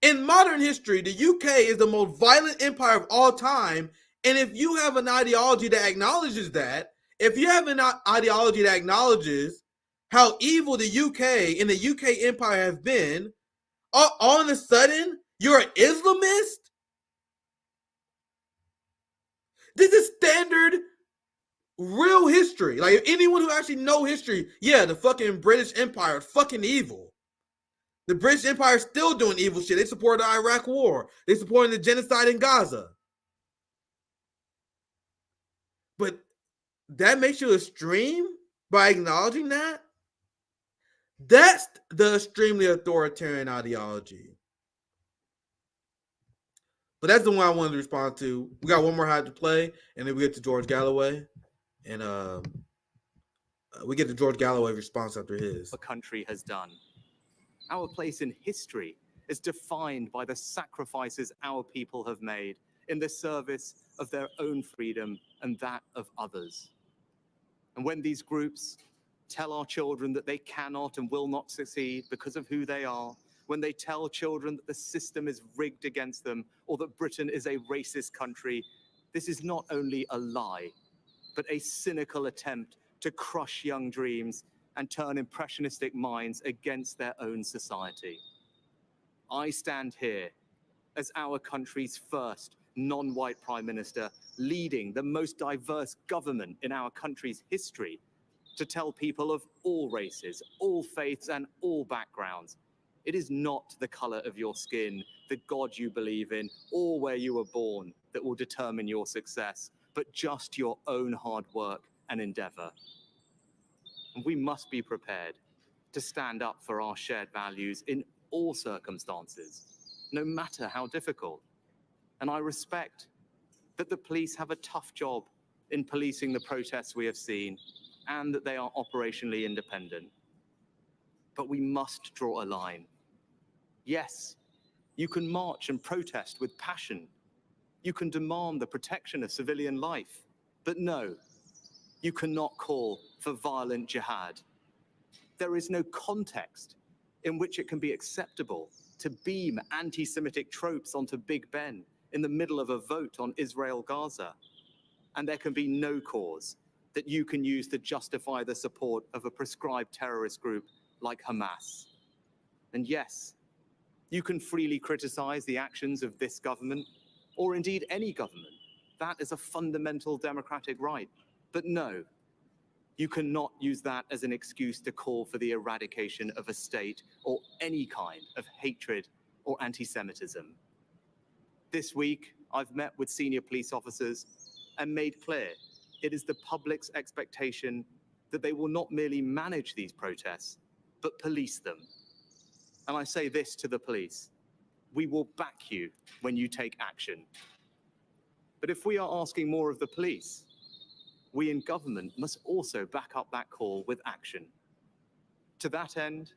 in modern history, the UK is the most violent empire of all time. And if you have an ideology that acknowledges that, if you have an ideology that acknowledges how evil the UK and the UK empire has been, all of a sudden, you're an Islamist? This is standard real history. Like, anyone who actually know history, yeah, the fucking British Empire is fucking evil. The British Empire is still doing evil shit. They supported the Iraq War. They supported the genocide in Gaza. But that makes you extreme by acknowledging that? That's the extremely authoritarian ideology. But that's the one I wanted to respond to. We got one more hide to play, and then we get to George Galloway. And We get the George Galloway response after his. The country has done. Our place in history is defined by the sacrifices our people have made in the service of their own freedom and that of others. And when these groups tell our children that they cannot and will not succeed because of who they are, when they tell children that the system is rigged against them or that Britain is a racist country, this is not only a lie, but a cynical attempt to crush young dreams and turn impressionistic minds against their own society. I stand here as our country's first non-white prime minister, leading the most diverse government in our country's history, to tell people of all races, all faiths, and all backgrounds, it is not the color of your skin, the God you believe in, or where you were born that will determine your success, but just your own hard work and endeavor. And we must be prepared to stand up for our shared values in all circumstances, no matter how difficult. And I respect that the police have a tough job in policing the protests we have seen and that they are operationally independent. But we must draw a line. Yes, you can march and protest with passion. You can demand the protection of civilian life. But no, you cannot call for violent jihad. There is no context in which it can be acceptable to beam anti-Semitic tropes onto Big Ben in the middle of a vote on Israel-Gaza. And there can be no cause that you can use to justify the support of a prescribed terrorist group like Hamas. And yes, you can freely criticize the actions of this government, or indeed any government. That is a fundamental democratic right. But no, you cannot use that as an excuse to call for the eradication of a state or any kind of hatred or anti-Semitism. This week, I've met with senior police officers and made clear it is the public's expectation that they will not merely manage these protests, but police them. And I say this to the police: we will back you when you take action. But if we are asking more of the police, we in government must also back up that call with action. To that end,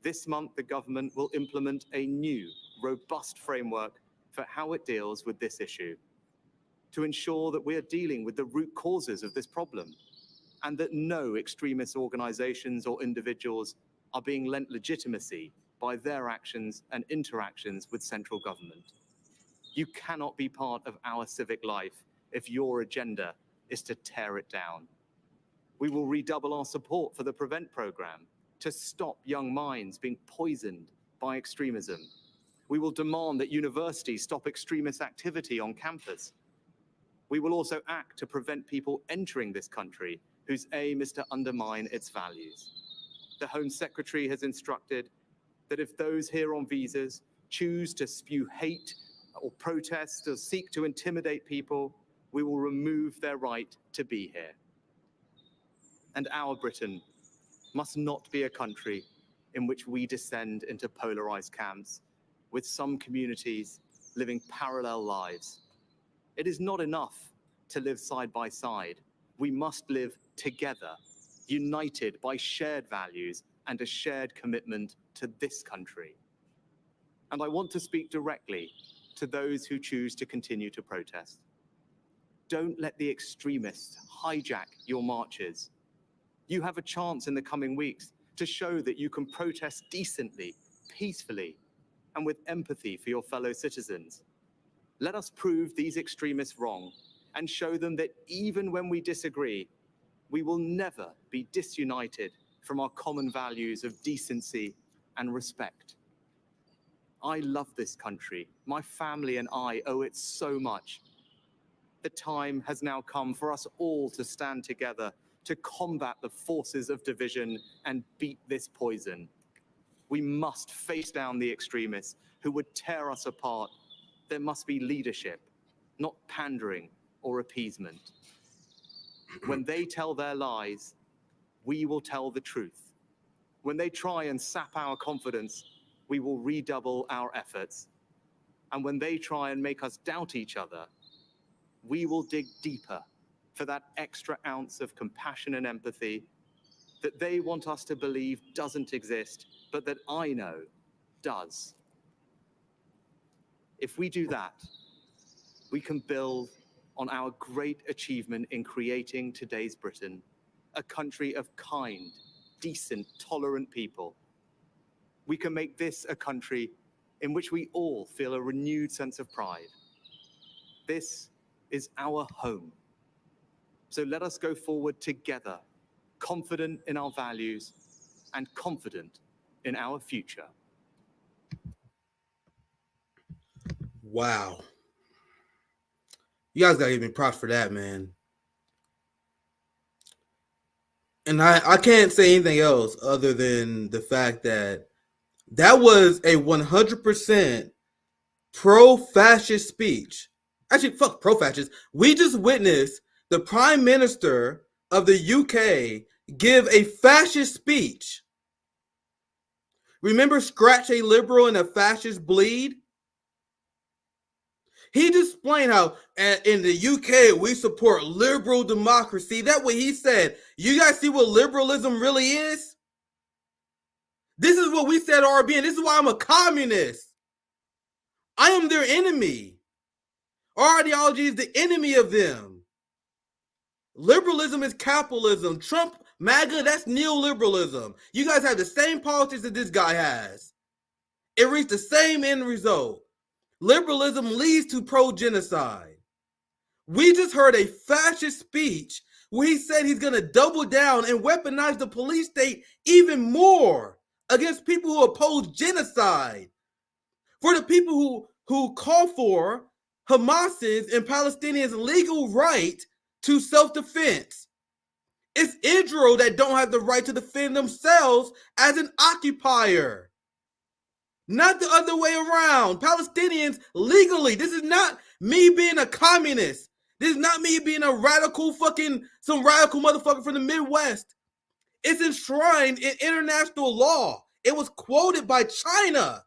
this month the government will implement a new, robust framework for how it deals with this issue, to ensure that we are dealing with the root causes of this problem, and that no extremist organizations or individuals are being lent legitimacy by their actions and interactions with central government. You cannot be part of our civic life if your agenda is to tear it down. We will redouble our support for the PREVENT program to stop young minds being poisoned by extremism. We will demand that universities stop extremist activity on campus. We will also act to prevent people entering this country whose aim is to undermine its values. The Home Secretary has instructed that if those here on visas choose to spew hate or protest or seek to intimidate people, we will remove their right to be here. And our Britain must not be a country in which we descend into polarized camps, with some communities living parallel lives. It is not enough to live side by side. We must live together, united by shared values and a shared commitment to this country. And I want to speak directly to those who choose to continue to protest. Don't let the extremists hijack your marches. You have a chance in the coming weeks to show that you can protest decently, peacefully, and with empathy for your fellow citizens. Let us prove these extremists wrong and show them that even when we disagree, we will never be disunited from our common values of decency and respect. I love this country. My family and I owe it so much. The time has now come for us all to stand together to combat the forces of division and beat this poison. We must face down the extremists who would tear us apart. There must be leadership, not pandering or appeasement. When they tell their lies, we will tell the truth. When they try and sap our confidence, we will redouble our efforts. And when they try and make us doubt each other, we will dig deeper for that extra ounce of compassion and empathy that they want us to believe doesn't exist, but that I know does. If we do that, we can build on our great achievement in creating today's Britain, a country of kind, decent, tolerant people. We can make this a country in which we all feel a renewed sense of pride. This is our home. So let us go forward together, confident in our values and confident in our future. Wow. You guys gotta give me props for that, man. And I can't say anything else other than the fact that that was a 100% pro-fascist speech. Actually, fuck pro-fascist. We just witnessed the Prime Minister of the UK give a fascist speech. Remember Scratch a Liberal and a Fascist Bleed? He just explained how in the UK we support liberal democracy. That's what he said. You guys see what liberalism really is? This is what we said at RBN. This is why I'm a communist. I am their enemy. Our ideology is the enemy of them. Liberalism is capitalism. Trump, MAGA, that's neoliberalism. You guys have the same politics that this guy has. It reached the same end result. Liberalism leads to pro-genocide. We just heard a fascist speech where he said he's going to double down and weaponize the police state even more against people who oppose genocide. For the people who call for Hamas's and Palestinians' legal right to self-defense. It's Israel that don't have the right to defend themselves as an occupier. Not the other way around. Palestinians legally. This is not me being a communist. This is not me being a radical some radical motherfucker from the Midwest. It's enshrined in international law. It was quoted by China.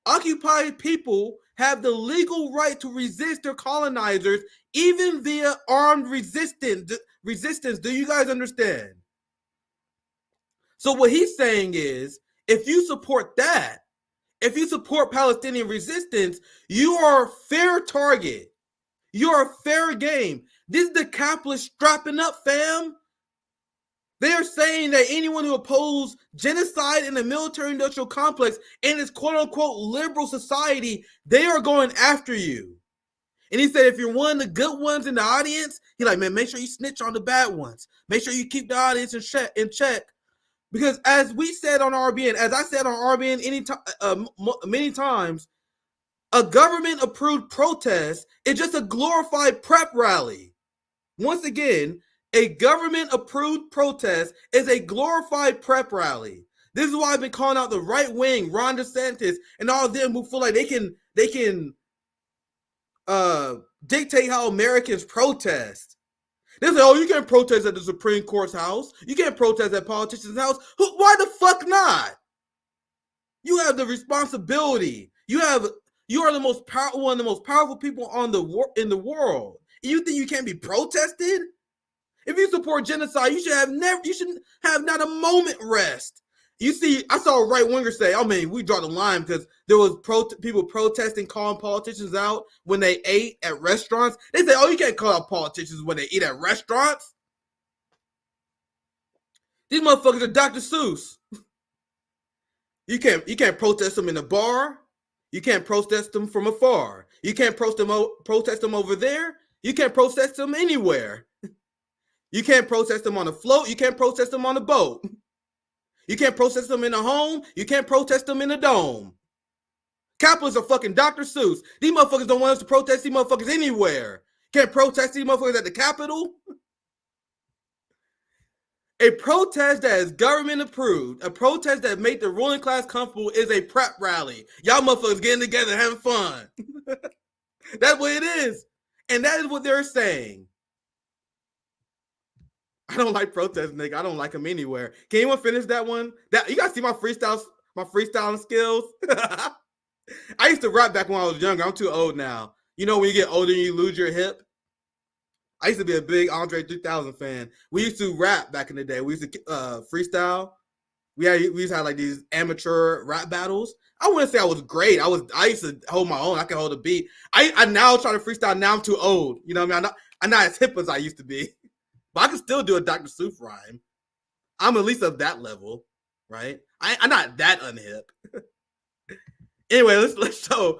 Occupied people have the legal right to resist their colonizers, even via armed resistance. Do you guys understand? So what he's saying is, if you support that, if you support Palestinian resistance, you are a fair target. You're a fair game. This is the capitalists strapping up, fam. They are saying that anyone who opposes genocide in the military-industrial complex in this quote-unquote liberal society, they are going after you. And he said, if you're one of the good ones in the audience, he's like, man, make sure you snitch on the bad ones. Make sure you keep the audience in check. Because as we said on RBN, as I said on RBN many times, a government-approved protest is just a glorified prep rally. Once again, a government-approved protest is a glorified prep rally. This is why I've been calling out the right wing, Ron DeSantis, and all of them who feel like they can dictate how Americans protest. They say, oh, you can't protest at the Supreme Court's house. You can't protest at politicians' house. Why the fuck not? You have the responsibility. You are the most powerful, one of the most powerful people in the world. And you think you can't be protested? If you support genocide, you should have not a moment rest. You see, I saw a right winger say, I mean, we draw the line because there was people protesting, calling politicians out when they ate at restaurants. They say, oh, you can't call out politicians when they eat at restaurants. These motherfuckers are Dr. Seuss. You can't protest them in a bar. You can't protest them from afar. You can't protest them over there. You can't protest them anywhere. You can't protest them on a float. You can't protest them on a boat. You can't protest them in a home. You can't protest them in a dome. Capitalists are fucking Dr. Seuss. These motherfuckers don't want us to protest these motherfuckers anywhere. Can't protest these motherfuckers at the Capitol. A protest that is government approved, a protest that made the ruling class comfortable is a prep rally. Y'all motherfuckers getting together having fun. That's what it is. And that is what they're saying. I don't like protests, nigga. I don't like them anywhere. Can anyone finish that one? You guys see my freestyling skills? I used to rap back when I was younger. I'm too old now. You know when you get older and you lose your hip? I used to be a big Andre 3000 fan. We used to rap back in the day. We used to freestyle. We used to have like these amateur rap battles. I wouldn't say I was great. I used to hold my own. I could hold a beat. I now try to freestyle. Now I'm too old. You know what I mean? I'm not as hip as I used to be. But I can still do a Dr. Seuss rhyme. I'm at least of that level, right? I'm not that unhip. Anyway, let's show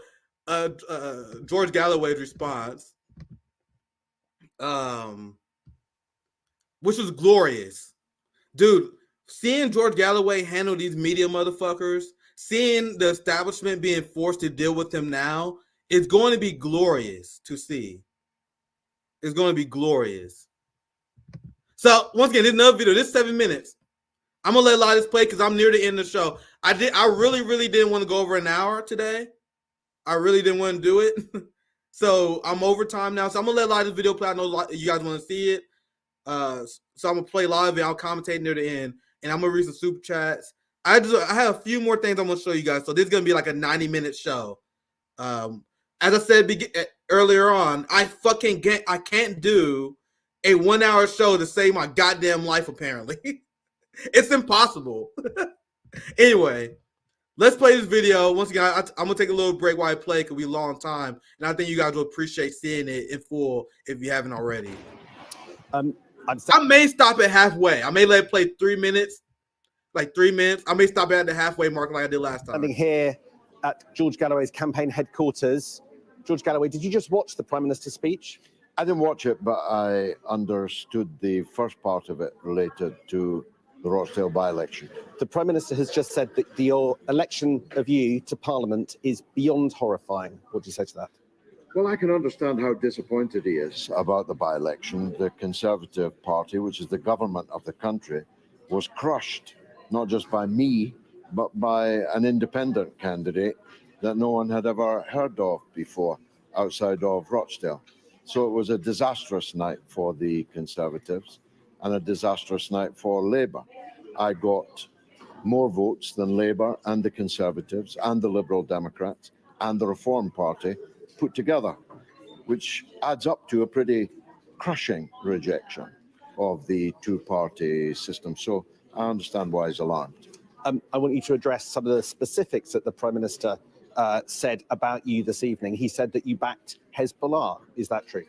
George Galloway's response, which was glorious. Dude, seeing George Galloway handle these media motherfuckers, seeing the establishment being forced to deal with him now, is going to be glorious to see. It's going to be glorious. So, once again, this is another video. This is 7 minutes. I'm going to let a lot of this play because I'm near the end of the show. I really, really didn't want to go over an hour today. I really didn't want to do it. So, I'm over time now. So, I'm going to let a lot of this video play. I know a lot of you guys want to see it. So, I'm going to play live and I'll commentate near the end. And I'm going to read some super chats. I have a few more things I'm going to show you guys. So, this is going to be like a 90-minute show. As I said earlier on, I can't do a 1 hour show to save my goddamn life, apparently. It's impossible. Anyway, let's play this video. Once again, I'm going to take a little break while I play because we're long time. And I think you guys will appreciate seeing it in full if you haven't already. I may stop at halfway. I may let it play 3 minutes, like 3 minutes. I may stop at the halfway mark like I did last time. Standing here at George Galloway's campaign headquarters. George Galloway, did you just watch the Prime Minister's speech? I didn't watch it, but I understood the first part of it related to the Rochdale by-election. The Prime Minister has just said that your election of you to Parliament is beyond horrifying. What do you say to that? Well, I can understand how disappointed he is about the by-election. The Conservative Party, which is the government of the country, was crushed, not just by me, but by an independent candidate that no one had ever heard of before outside of Rochdale. So it was a disastrous night for the Conservatives and a disastrous night for Labour. I got more votes than Labour and the Conservatives and the Liberal Democrats and the Reform Party put together, which adds up to a pretty crushing rejection of the two-party system. So I understand why he's alarmed. I want you to address some of the specifics that the Prime Minister said about you this evening. He said that you backed Hezbollah. Is that true?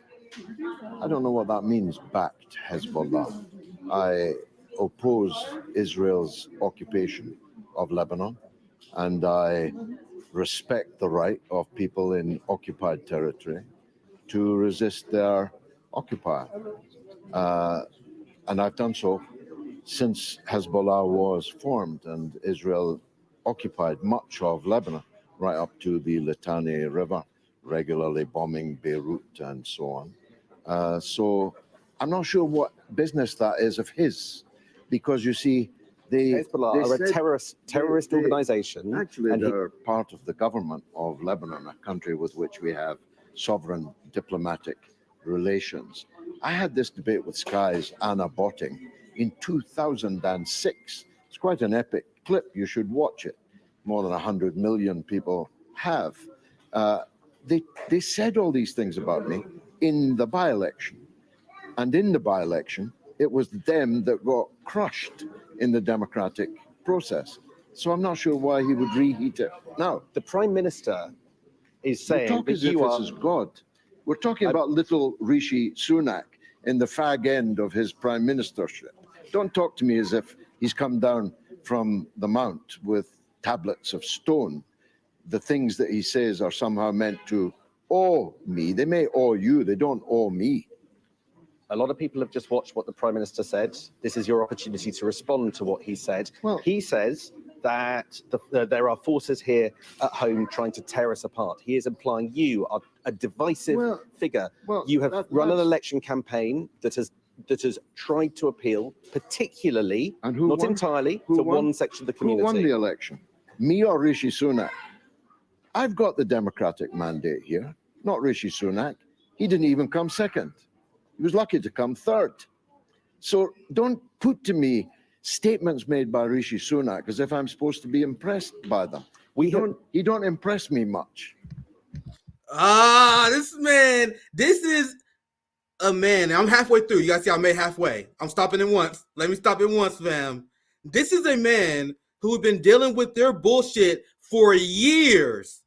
I don't know what that means, backed Hezbollah. I oppose Israel's occupation of Lebanon, and I respect the right of people in occupied territory to resist their occupier. And I've done so since Hezbollah was formed and Israel occupied much of Lebanon, right up to the Litani River, regularly bombing Beirut and so on. So I'm not sure what business that is of his, because you see, Hezbollah are a terrorist organization. Actually, they're part of the government of Lebanon, a country with which we have sovereign diplomatic relations. I had this debate with Sky's Anna Botting in 2006. It's quite an epic clip. You should watch it. More than 100 million people have. They said all these things about me in the by-election. And in the by-election, it was them that got crushed in the democratic process. So I'm not sure why he would reheat it now. The Prime Minister is saying that you are... This is God. We're talking about little Rishi Sunak in the fag end of his prime ministership. Don't talk to me as if he's come down from the mount with tablets of stone. The things that he says are somehow meant to awe me. They may awe you, they don't awe me. A lot of people have just watched what the Prime Minister said. This is your opportunity to respond to what he said. Well, he says that there are forces here at home trying to tear us apart. He is implying you are a divisive figure. You have run an election campaign that has tried to appeal, particularly, not entirely, to one section of the community. Who won the election? Me or Rishi Sunak? I've got the Democratic mandate here, not Rishi Sunak. He didn't even come second. He was lucky to come third. So don't put to me statements made by Rishi Sunak as if I'm supposed to be impressed by them. He don't impress me much. This is a man. I'm halfway through. You guys see I made halfway. I'm stopping it once. Let me stop it once, fam. This is a man who's been dealing with their bullshit for years.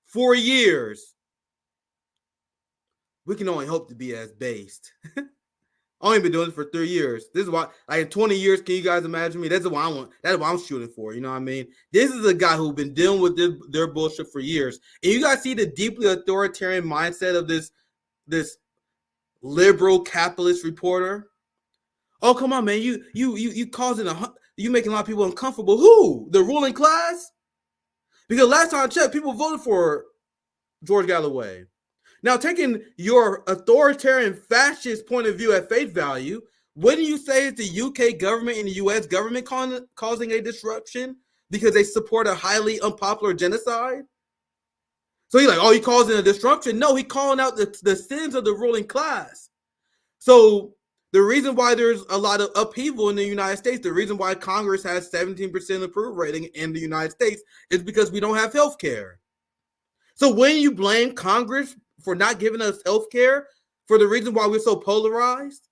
4 years. We can only hope to be as based. I've only been doing this for 3 years. This is why, like in 20 years, can you guys imagine me? That's what I want. That's what I'm shooting for. You know what I mean? This is a guy who's been dealing with their bullshit for years. And you guys see the deeply authoritarian mindset of this liberal capitalist reporter. Oh, come on, man. You causing you making a lot of people uncomfortable. Who? The ruling class? Because last time I checked, people voted for George Galloway. Now, taking your authoritarian fascist point of view at face value, wouldn't you say it's the UK government and the US government causing a disruption because they support a highly unpopular genocide? So you're like, oh, he causing a disruption? No, he calling out the sins of the ruling class. So the reason why there's a lot of upheaval in the United States, the reason why Congress has 17% approval rating in the United States is because we don't have health care. So when you blame Congress for not giving us health care for the reason why we're so polarized,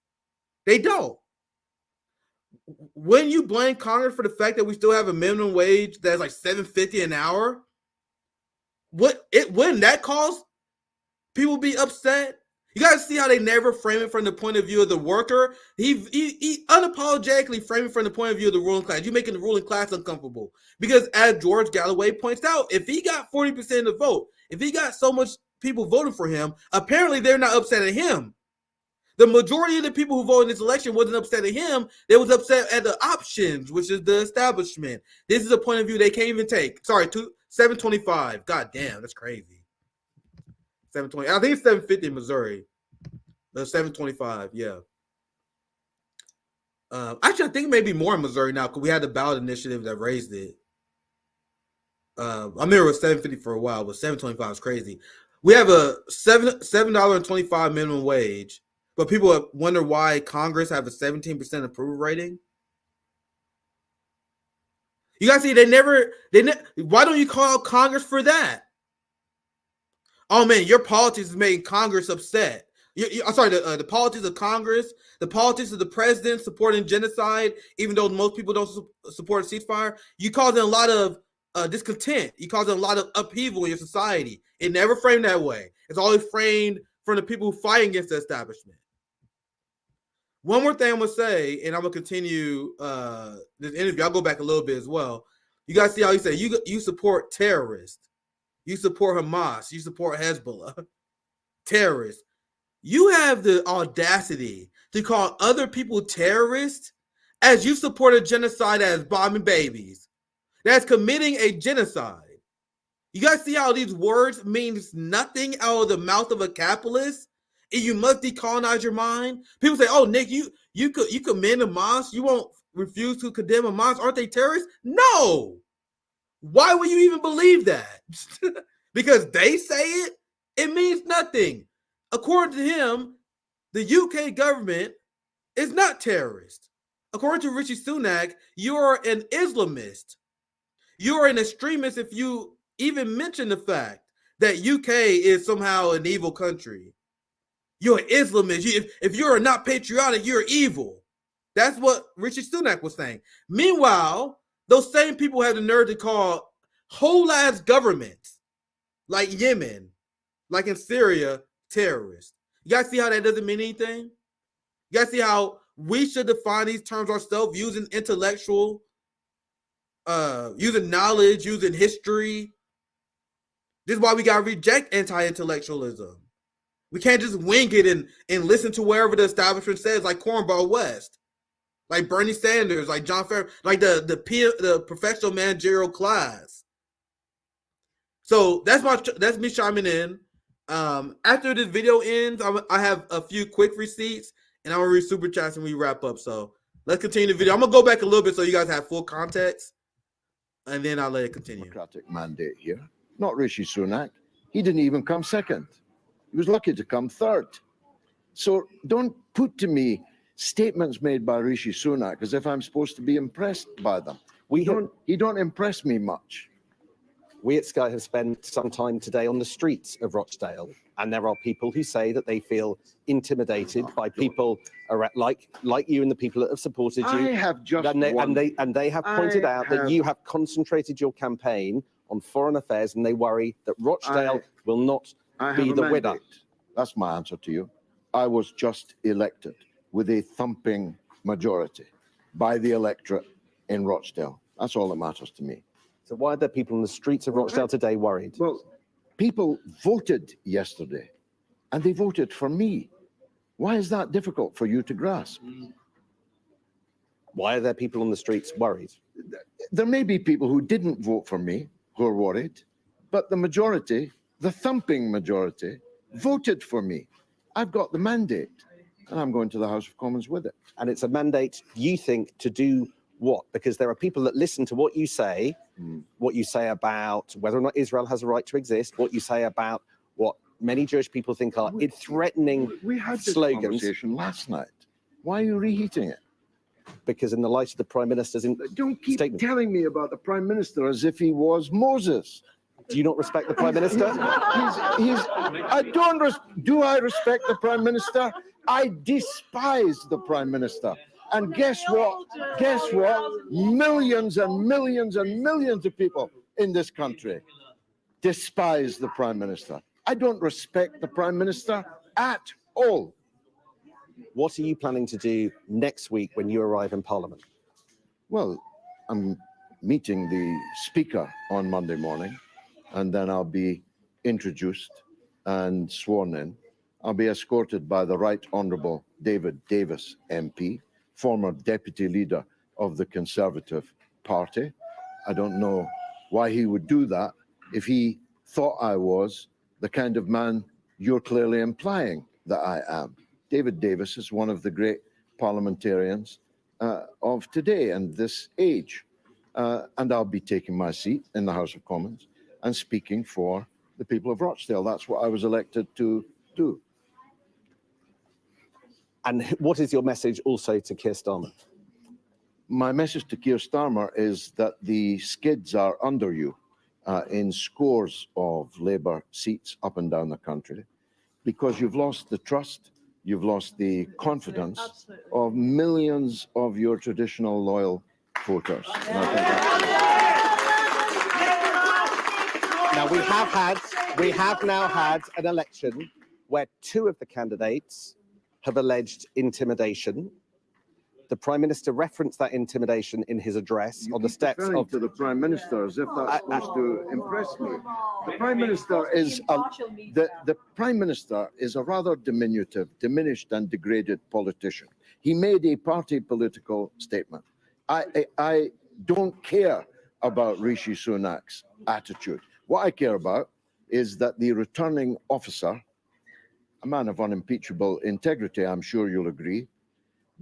they don't. When you blame Congress for the fact that we still have a minimum wage that's like $7.50 an hour, wouldn't that cause people be upset? You guys see how they never frame it from the point of view of the worker? He unapologetically frame it from the point of view of the ruling class. You're making the ruling class uncomfortable. Because as George Galloway points out, if he got 40% of the vote, if he got so much people voting for him, apparently they're not upset at him. The majority of the people who voted in this election wasn't upset at him. They was upset at the options, which is the establishment. This is a point of view they can't even take. Sorry, 725. God damn, that's crazy. 720. I think it's 750 in Missouri. The 725, yeah. Actually, I think maybe more in Missouri now because we had the ballot initiative that raised it. I remember it was 750 for a while, but 725 is crazy. We have a $7.25 minimum wage, but people wonder why Congress have a 17% approval rating. You guys see, why don't you call out Congress for that? Oh man, your politics is making Congress upset. I'm sorry, the politics of Congress, the politics of the president supporting genocide, even though most people don't support a ceasefire, you causing a lot of discontent. You causing a lot of upheaval in your society. It never framed that way. It's always framed from the people who fight against the establishment. One more thing I'm gonna say, and I'm gonna continue this interview. I'll go back a little bit as well. You guys see how he said you support terrorists. You support Hamas. You support Hezbollah. Terrorists. You have the audacity to call other people terrorists as you support a genocide as bombing babies. That's committing a genocide. You guys see how these words means nothing out of the mouth of a capitalist? And you must decolonize your mind. People say, oh, Nick, you commend Hamas. You won't refuse to condemn Hamas. Aren't they terrorists? No. Why would you even believe that? Because they say it, it means nothing. According to him, the UK government is not terrorist. According to Rishi Sunak, you're an Islamist. You're an extremist if you even mention the fact that UK is somehow an evil country. You're an Islamist. If you're not patriotic, you're evil. That's what Rishi Sunak was saying. Meanwhile, those same people have the nerve to call whole ass governments like Yemen, like in Syria, terrorists. You guys see how that doesn't mean anything? You guys see how we should define these terms ourselves using intellectual, using knowledge, using history. This is why we gotta reject anti-intellectualism. We can't just wing it and listen to wherever the establishment says, like Cornball West, like Bernie Sanders, like John Farrar, like the professional managerial class. So that's me chiming in. After this video ends, I have a few quick receipts, and I'm gonna read super chats and we wrap up. So let's continue the video. I'm gonna go back a little bit so you guys have full context, and then I'll let it continue. Democratic mandate here, not Rishi Sunak. He didn't even come second. He was lucky to come third. So don't put to me statements made by Rishi Sunak as if I'm supposed to be impressed by them. He don't impress me much. We at Sky have spent some time today on the streets of Rochdale, and there are people who say that they feel intimidated by people like you and the people that have supported you. I have just and they have pointed out that you have concentrated your campaign on foreign affairs, and they worry that Rochdale will not be the winner. That's my answer to you. I was just elected with a thumping majority by the electorate in Rochdale. That's all that matters to me. So why are there people in the streets of Rochdale today worried? Well, people voted yesterday, and they voted for me. Why is that difficult for you to grasp? Why are there people on the streets worried? There may be people who didn't vote for me who are worried, but the majority, the thumping majority, voted for me. I've got the mandate, and I'm going to the House of Commons with it. And it's a mandate, you think, to do what? Because there are people that listen to what you say about whether or not Israel has a right to exist, what you say about what many Jewish people think are threatening we had this slogans. Conversation last night. Why are you reheating it? Because in the light of the Prime Minister's Don't keep statement. telling me about the Prime Minister as if he was Moses. Do you not respect the Prime Minister? Do I respect the Prime Minister? I despise the Prime Minister. And guess what? Guess what? Millions and millions and millions of people in this country despise the Prime Minister. I don't respect the Prime Minister at all. What are you planning to do next week when you arrive in Parliament? Well, I'm meeting the Speaker on Monday morning, and then I'll be introduced and sworn in. I'll be escorted by the Right Honourable David Davis MP, former Deputy Leader of the Conservative Party. I don't know why he would do that if he thought I was the kind of man you're clearly implying that I am. David Davis is one of the great parliamentarians of today and this age. And I'll be taking my seat in the House of Commons and speaking for the people of Rochdale. That's what I was elected to do. And what is your message also to Keir Starmer? My message to Keir Starmer is that the skids are under you in scores of Labour seats up and down the country, because you've lost the trust, you've lost the confidence of millions of your traditional loyal voters. Now we have now had an election where two of the candidates have alleged intimidation. The Prime Minister referenced that intimidation in his address on the steps of to the Prime Minister as if that's supposed to impress me. The Prime Minister is the Prime Minister is a rather diminutive, diminished and degraded politician. He made a party political statement. I don't care about Rishi Sunak's attitude. What I care about is that the returning officer, a man of unimpeachable integrity, I'm sure you'll agree,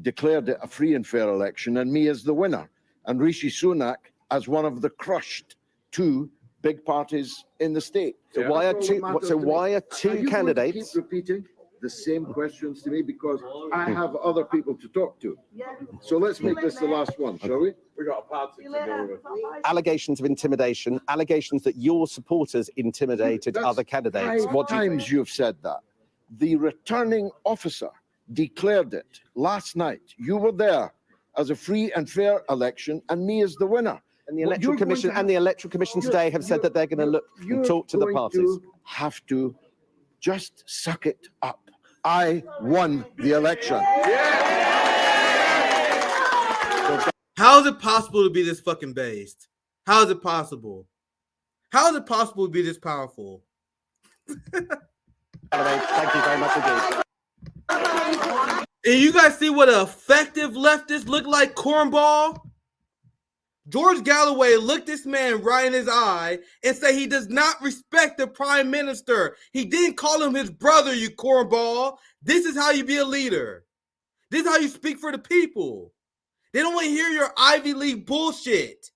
declared it a free and fair election, and me as the winner, and Rishi Sunak as one of the crushed two big parties in the state. So why are two candidates? Keep repeating the same questions to me because I have other people to talk to. So let's make this the last one, shall we? We got a party to go with. Allegations of intimidation, allegations that your supporters intimidated other candidates. What times you've said that? The returning officer declared it last night. You were there as a free and fair election, and me as the winner. And the Electoral Commission today have said that they're going to look and talk to the parties. You have to just suck it up. I won the election. How is it possible to be this fucking based? How is it possible? How is it possible to be this powerful? Thank you very much indeed. And you guys see what an effective leftist look like, cornball? George Galloway looked this man right in his eye and said he does not respect the Prime Minister. He didn't call him his brother, you cornball. This is how you be a leader. This is how you speak for the people. They don't want to hear your Ivy League bullshit.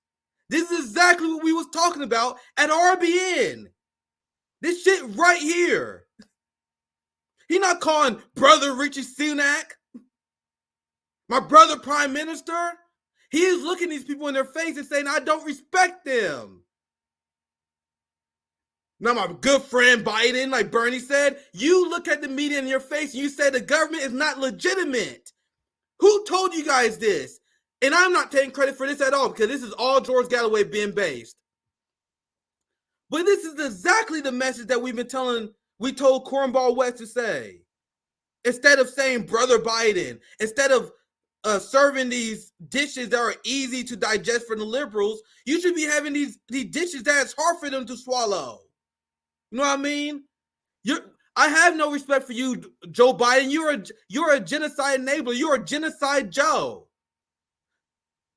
This is exactly what we was talking about at RBN. This shit right here. He not calling brother Richie Sunak my brother Prime Minister. He is looking these people in their face and saying, I don't respect them. Now my good friend Biden, like Bernie said, you look at the media in your face and you say the government is not legitimate. Who told you guys this? And I'm not taking credit for this at all because this is all George Galloway being based. But this is exactly the message that we told Cornball West to say. Instead of saying brother Biden, instead of serving these dishes that are easy to digest for the liberals, you should be having these dishes that it's hard for them to swallow. You know what I mean? I have no respect for you, Joe Biden. You're a genocide enabler. You're a genocide Joe.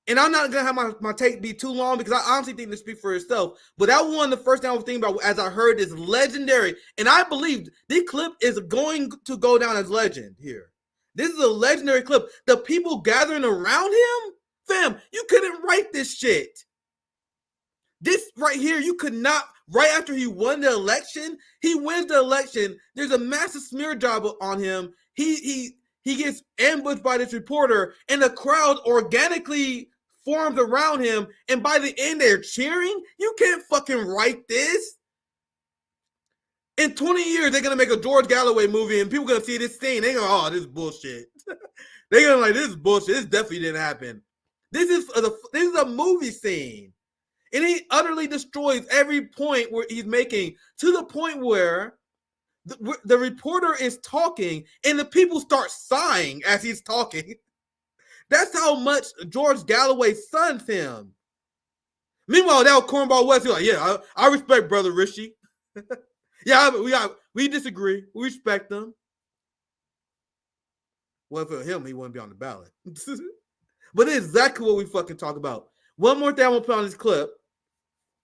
And I'm not gonna have my take be too long because I honestly think this speaks for itself. But that was one of the first things I was thinking about as I heard this legendary, and I believe this clip is going to go down as legend here. This is a legendary clip. The people gathering around him, fam, you couldn't write this shit. This right here, you could not. Right after he won the election, he wins the election. There's a massive smear job on him. He gets ambushed by this reporter, and the crowd organically forms around him. And by the end, they're cheering. You can't fucking write this. In 20 years, they're gonna make a George Galloway movie, and people gonna see this scene. They're gonna, oh, this is bullshit. They're gonna like, this is bullshit. This definitely didn't happen. This is a movie scene. And he utterly destroys every point where he's making, to the point where the reporter is talking and the people start sighing as he's talking. That's how much George Galloway sons him. Meanwhile, that Cornball West, he's like, yeah, I respect Brother Rishi. Yeah, we disagree. We respect them. Well, for him, he wouldn't be on the ballot. But it's exactly what we fucking talk about. One more thing I'm going to put on this clip.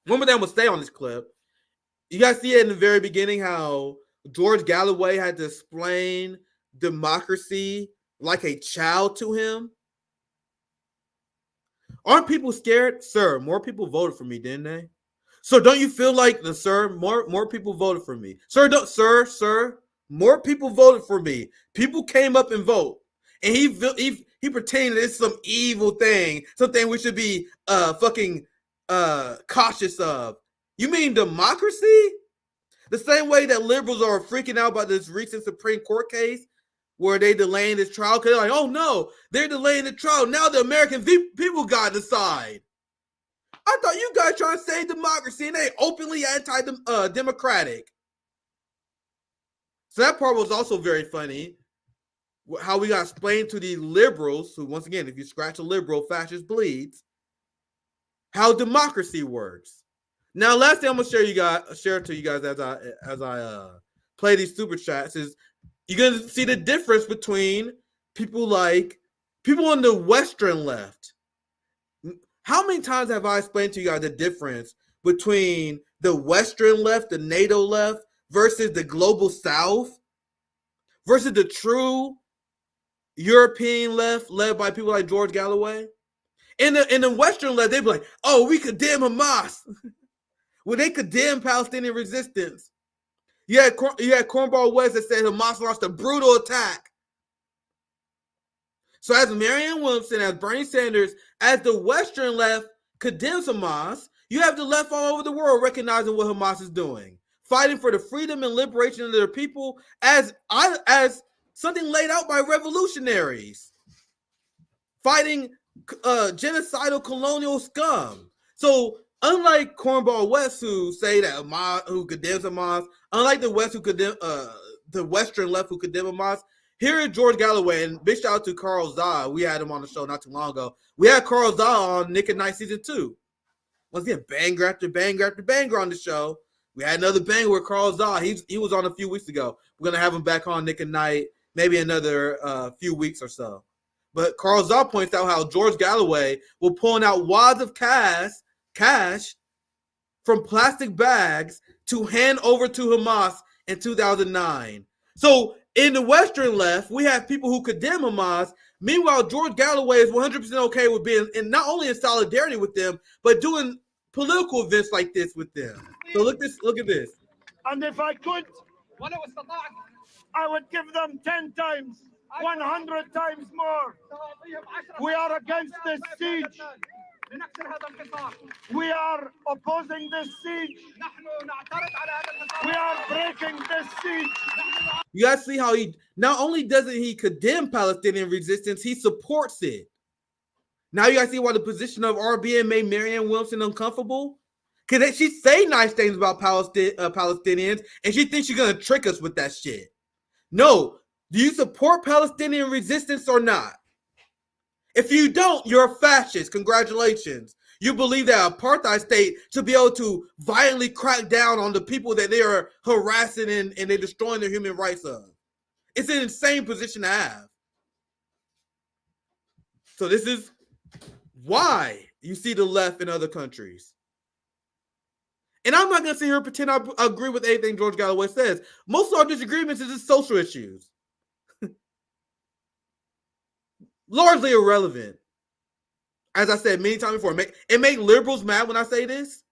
One more thing I'm going to stay on this clip. You guys see it in the very beginning how George Galloway had to explain democracy like a child to him. Aren't people scared? Sir, more people voted for me, didn't they? So don't you feel like more people voted for me? Sir, more people voted for me. People came up and vote. And he pretended it's some evil thing, something we should be fucking cautious of. You mean democracy? The same way that liberals are freaking out about this recent Supreme Court case where they delaying this trial because they're like, oh no, they're delaying the trial. Now the American people got to decide. I thought you guys trying to save democracy and they openly anti-democratic. So that part was also very funny. How we got explained to the liberals, who once again, if you scratch a liberal, fascist bleeds, how democracy works. Now, last thing I'm gonna share to you guys as I play these super chats is you're gonna see the difference between people on the Western left. How many times have I explained to you guys the difference between the Western left, the NATO left, versus the global South, versus the true European left led by people like George Galloway? In the Western left, they'd be like, oh, we condemn Hamas. Well, they condemn Palestinian resistance. You had Cornball West that said Hamas launched a brutal attack. So as Marianne Williamson, as Bernie Sanders, as the Western left condemns Hamas, you have the left all over the world recognizing what Hamas is doing, fighting for the freedom and liberation of their people as something laid out by revolutionaries, fighting genocidal colonial scum. So unlike Cornball West, who say that Hamas, who condemns Hamas, unlike the West who condemn the Western left who condemn Hamas, here is George Galloway, and big shout out to Carl Zah. We had him on the show not too long ago. We had Carl Zah on Nick at Night season 2. Once again, banger after banger after banger on the show. We had another banger with Carl Zah. He was on a few weeks ago. We're gonna have him back on Nick at Night, maybe another few weeks or so. But Carl Zah points out how George Galloway will pulling out wads of cash from plastic bags to hand over to Hamas in 2009. So in the Western left, we have people who condemn Hamas. Meanwhile, George Galloway is 100% okay with being not only in solidarity with them, but doing political events like this with them. So look at this. And if I could, I would give them 10 times, 100 times more. We are against this siege. We are opposing this siege. We are breaking this siege. You guys see how he not only doesn't he condemn Palestinian resistance, he supports it. Now you guys see why the position of RBN made Marianne Williamson uncomfortable? Because she say nice things about Palestinians, and she thinks she's going to trick us with that shit. No. Do you support Palestinian resistance or not? If you don't, you're a fascist. Congratulations. You believe that apartheid state should be able to violently crack down on the people that they are harassing and they're destroying their human rights of. It's an insane position to have. So this is why you see the left in other countries. And I'm not going to sit here and pretend I agree with anything George Galloway says. Most of our disagreements is just social issues. Largely irrelevant. As I said many times before, it make liberals mad when I say this,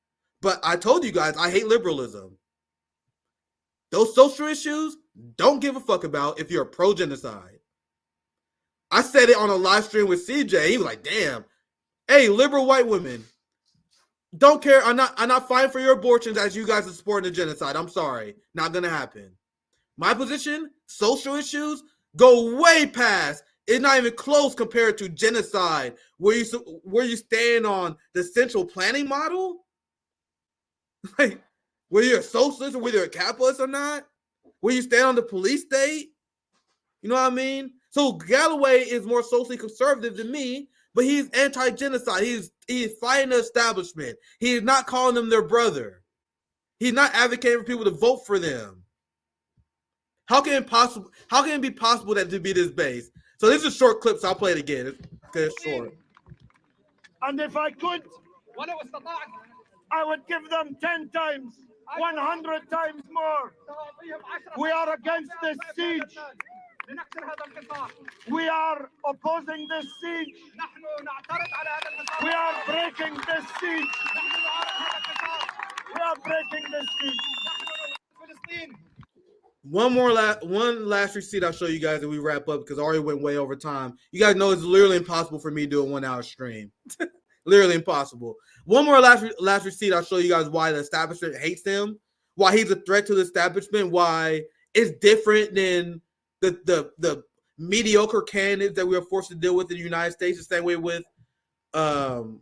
but I told you guys I hate liberalism. Those social issues, don't give a fuck about if you're pro-genocide. I said it on a live stream with CJ. He was like, damn. Hey, liberal white women, don't care. I'm not fighting for your abortions as you guys are supporting the genocide. I'm sorry. Not going to happen. My position, social issues, go way past. It's not even close compared to genocide, where you stand on the central planning model. Like, whether you're a socialist or whether you're a capitalist or not, where you stand on the police state. You know what I mean? So Galloway is more socially conservative than me, but he's anti-genocide. He's fighting the establishment. He's not calling them their brother. He's not advocating for people to vote for them. How can it be possible that to be this base? So this is a short clip, so I'll play it again. It's short. And if I could, I would give them 10 times, 100 times more. We are against this siege. We are opposing this siege. We are breaking this siege. We are breaking this siege. One last receipt I'll show you guys, and we wrap up because I already went way over time. You guys know it's literally impossible for me to do a 1 hour stream. Literally impossible. One more last receipt I'll show you guys why the establishment hates him, why he's a threat to the establishment, why it's different than the mediocre candidates that we are forced to deal with in the United States, the same way with in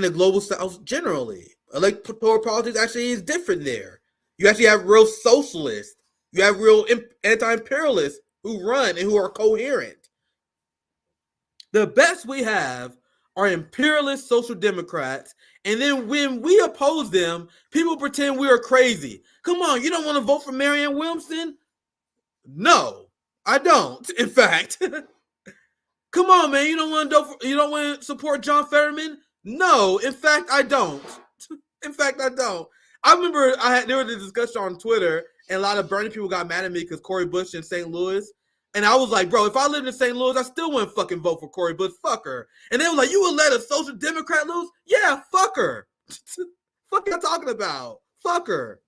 the global South generally. Electoral politics actually is different there. You actually have real socialists. You have real anti-imperialists who run and who are coherent. The best we have are imperialist social democrats, and then when we oppose them, people pretend we are crazy. Come on, you don't want to vote for Marianne Williamson? No, I don't. In fact, come on, man, you don't want to support John Fetterman? No, in fact, I don't. In fact, I don't. I remember there was a discussion on Twitter, and a lot of Bernie people got mad at me because Cory Bush in St. Louis. And I was like, bro, if I lived in St. Louis, I still wouldn't fucking vote for Cory Bush. Fuck her. And they were like, you would let a social democrat lose? Yeah, fuck her. Fuck you talking about? Fuck her.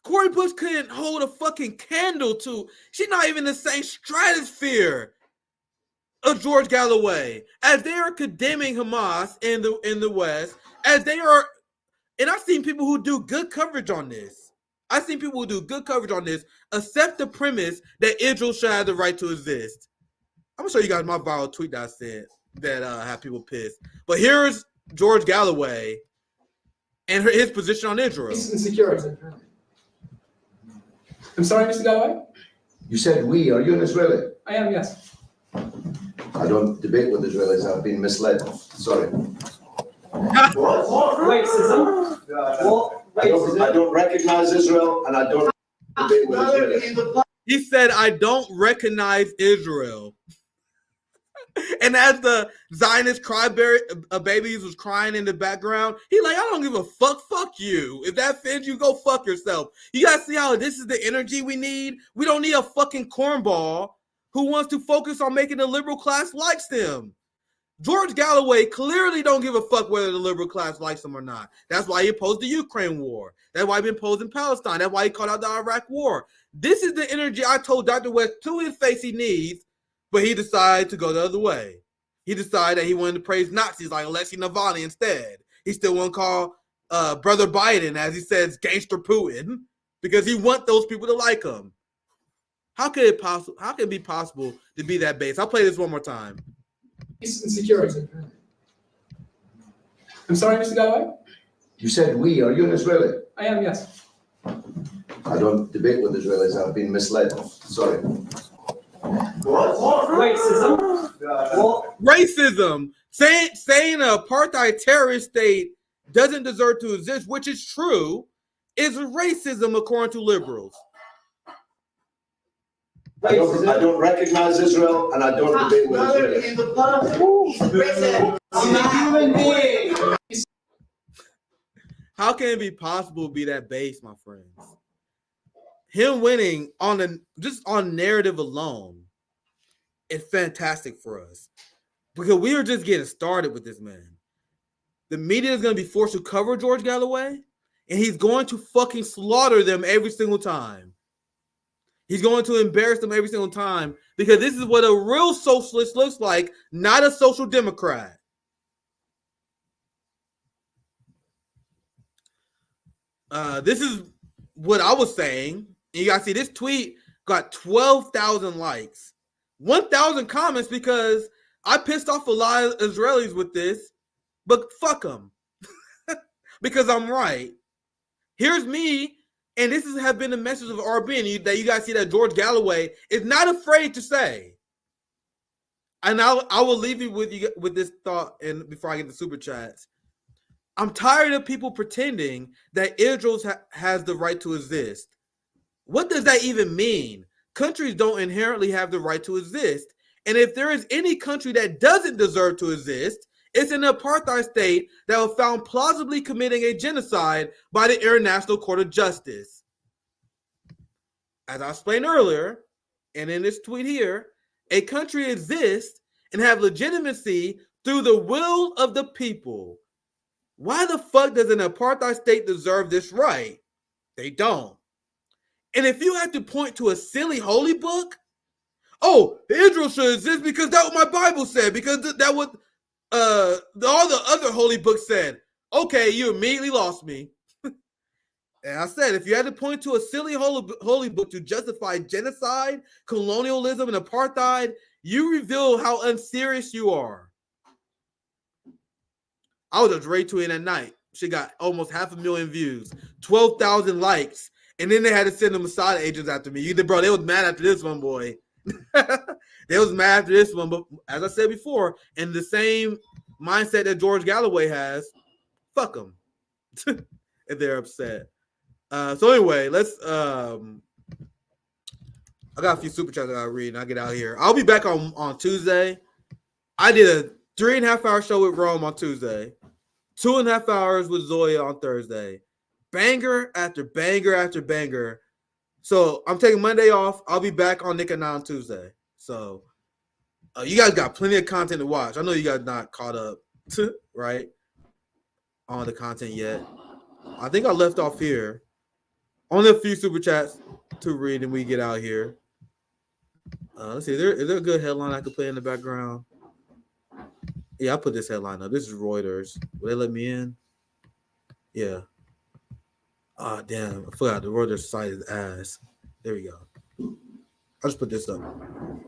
Cory Bush couldn't hold a fucking candle to. She's not even in the same stratosphere of George Galloway. As they are condemning Hamas in the West, as they are, and I've seen people who do good coverage on this. I've seen people who do good coverage on this accept the premise that Israel should have the right to exist. I'm gonna show you guys my viral tweet that I sent that had people pissed. But here's George Galloway and his position on Israel. Peace and security. I'm sorry, Mr. Galloway? You said we. Are you an Israeli? I am, yes. I don't debate with Israelis. I've been misled. Sorry. Racism? I don't recognize Israel, and I don't debate with Israelis. He said, I don't recognize Israel. And as the Zionist babies was crying in the background, he like, I don't give a fuck. Fuck you. If that offends you, go fuck yourself. You guys see how this is the energy we need? We don't need a fucking cornball who wants to focus on making the liberal class likes them. George Galloway clearly don't give a fuck whether the liberal class likes him or not. That's why he opposed the Ukraine war. That's why he been opposing Palestine. That's why he called out the Iraq war. This is the energy I told Dr. West to his face he needs, but he decided to go the other way. He decided that he wanted to praise Nazis like Alexei Navalny instead. He still want to call Brother Biden, as he says, gangster Putin, because he wants those people to like him. How can it be possible to be that base? I'll play this one more time. Peace and security. I'm sorry, Mr. Galloway? You said we. Are you an Israeli? I am, yes. I don't debate with Israelis. I've been misled. Sorry. Racism. Racism. Saying an apartheid terrorist state doesn't deserve to exist, which is true, is racism according to liberals. I don't recognize Israel, and I don't debate with Israelis. I'm a human being. How can it be possible to be that base, my friends? Him winning just on narrative alone is fantastic for us, because we are just getting started with this man. The media is going to be forced to cover George Galloway, and he's going to fucking slaughter them every single time. He's going to embarrass them every single time, because this is what a real socialist looks like, not a social democrat. This is what I was saying. You guys see this tweet got 12,000 likes, 1,000 comments, because I pissed off a lot of Israelis with this, but fuck them, because I'm right. Here's me, and this has been the message of RB, that you guys see that George Galloway is not afraid to say. And I will leave you with this thought, and before I get the super chats. I'm tired of people pretending that Israel has the right to exist. What does that even mean? Countries don't inherently have the right to exist. And if there is any country that doesn't deserve to exist, it's an apartheid state that was found plausibly committing a genocide by the International Court of Justice. As I explained earlier, and in this tweet here, a country exists and have legitimacy through the will of the people. Why the fuck does an apartheid state deserve this right? They don't. And if you have to point to a silly holy book, oh, Israel should exist because that's what my Bible said, because that what all the other holy books said. Okay, you immediately lost me. And I said, if you had to point to a silly holy book to justify genocide, colonialism, and apartheid, you reveal how unserious you are. I was just retweeting at night. She got almost 500,000 views, 12,000 likes, and then they had to send the Mossad agents after me. Bro, they was mad after this one, boy. They was mad after this one, but as I said before, in the same mindset that George Galloway has, fuck them if they're upset. So anyway, let's. I got a few super chats I gotta read, and I'll get out of here. I'll be back on Tuesday. I did a 3.5 hour show with Rome on Tuesday, 2.5 hours with Zoya on Thursday. Banger after banger after banger. So I'm taking Monday off. I'll be back on Nick and I on Tuesday. So you guys got plenty of content to watch. I know you guys not caught up, right, on the content yet. I think I left off here. Only a few super chats to read, and we get out here. Let's see. Is there a good headline I could play in the background? Yeah, I put this headline up. This is Reuters. Will they let me in? Yeah. Oh, damn. I forgot the Reuters site is ass. There we go. I'll just put this up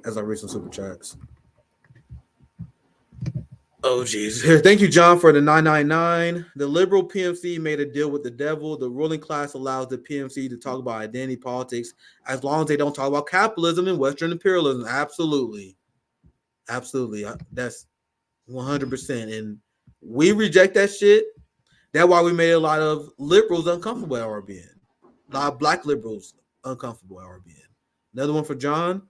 as I read some super chats. Oh, geez. Thank you, John, for the 999. The liberal PMC made a deal with the devil. The ruling class allows the PMC to talk about identity politics as long as they don't talk about capitalism and Western imperialism. Absolutely. Absolutely. That's 100%. And we reject that shit. That's why we made a lot of liberals uncomfortable at RBN. A lot of black liberals uncomfortable at RBN. Another one for John.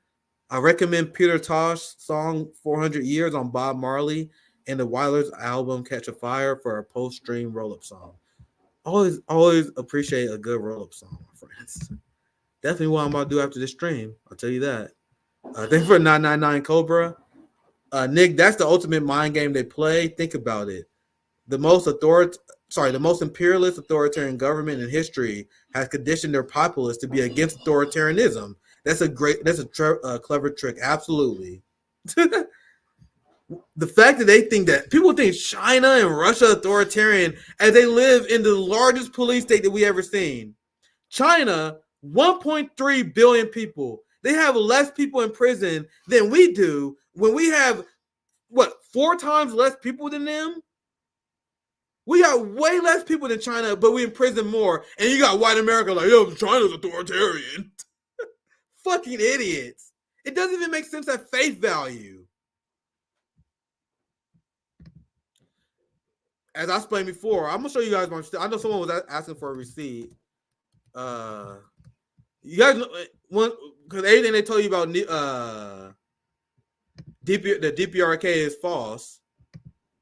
I recommend Peter Tosh's song 400 Years on Bob Marley and the Wailers album Catch a Fire for a post-stream roll-up song. Always appreciate a good roll-up song, my friends. Definitely what I'm about to do after this stream. I'll tell you that. Thank you for 999 Cobra. Nick, that's the ultimate mind game they play. Think about it. The most imperialist authoritarian government in history has conditioned their populace to be against authoritarianism. That's a clever trick. Absolutely. the fact that they think that people think China and Russia authoritarian as they live in the largest police state that we ever seen. China, 1.3 billion people. They have less people in prison than we do when we have, 4 times less people than them? We got way less people than China, but we imprison more. And you got white America like, yo, China's authoritarian. Fucking idiots. It doesn't even make sense at face value. As I explained before, I'm gonna show you guys my. I know someone was asking for a receipt. You guys know because everything they told you about the DPRK is false,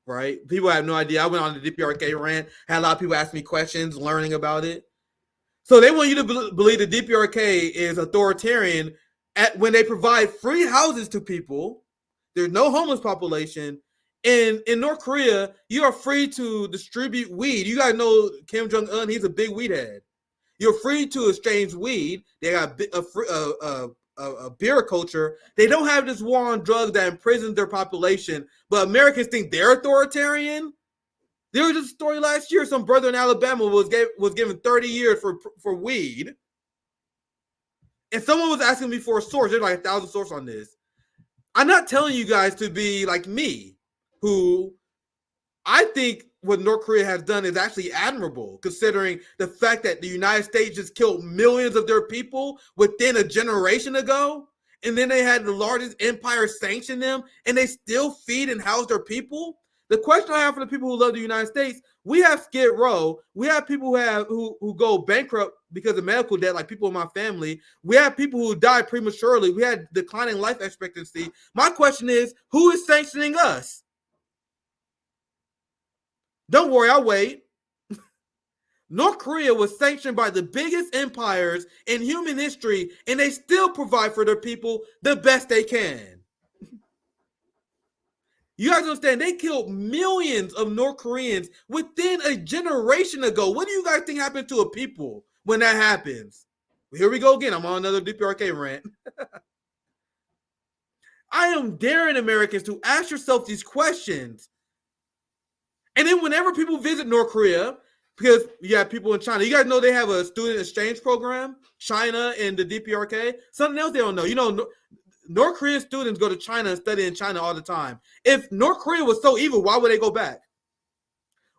right? People have no idea. I went on the DPRK rant, had a lot of people ask me questions, learning about it. So they want you to believe the DPRK is authoritarian when they provide free houses to people. There's no homeless population. In North Korea, you are free to distribute weed. You guys know Kim Jong-un, he's a big weed head. You're free to exchange weed. They got a beer culture. They don't have this war on drugs that imprisons their population, but Americans think they're authoritarian. There was a story last year, some brother in Alabama was given 30 years for weed. And someone was asking me for a source. There's like 1,000 sources on this. I'm not telling you guys to be like me, who I think what North Korea has done is actually admirable, considering the fact that the United States just killed millions of their people within a generation ago, and then they had the largest empire sanction them, and they still feed and house their people. The question I have for the people who love the United States, we have Skid Row, we have people who go bankrupt because of medical debt, like people in my family. We have people who die prematurely. We had declining life expectancy. My question is, who is sanctioning us? Don't worry, I'll wait. North Korea was sanctioned by the biggest empires in human history, and they still provide for their people the best they can. You guys understand, they killed millions of North Koreans within a generation ago. What do you guys think happened to a people when that happens? Well, here we go again. I'm on another DPRK rant. I am daring Americans to ask yourself these questions. And then whenever people visit North Korea, because you have people in China, you guys know they have a student exchange program, China and the DPRK. Something else they don't know. You know, North Korean students go to China and study in China all the time. If North Korea was so evil, why would they go back?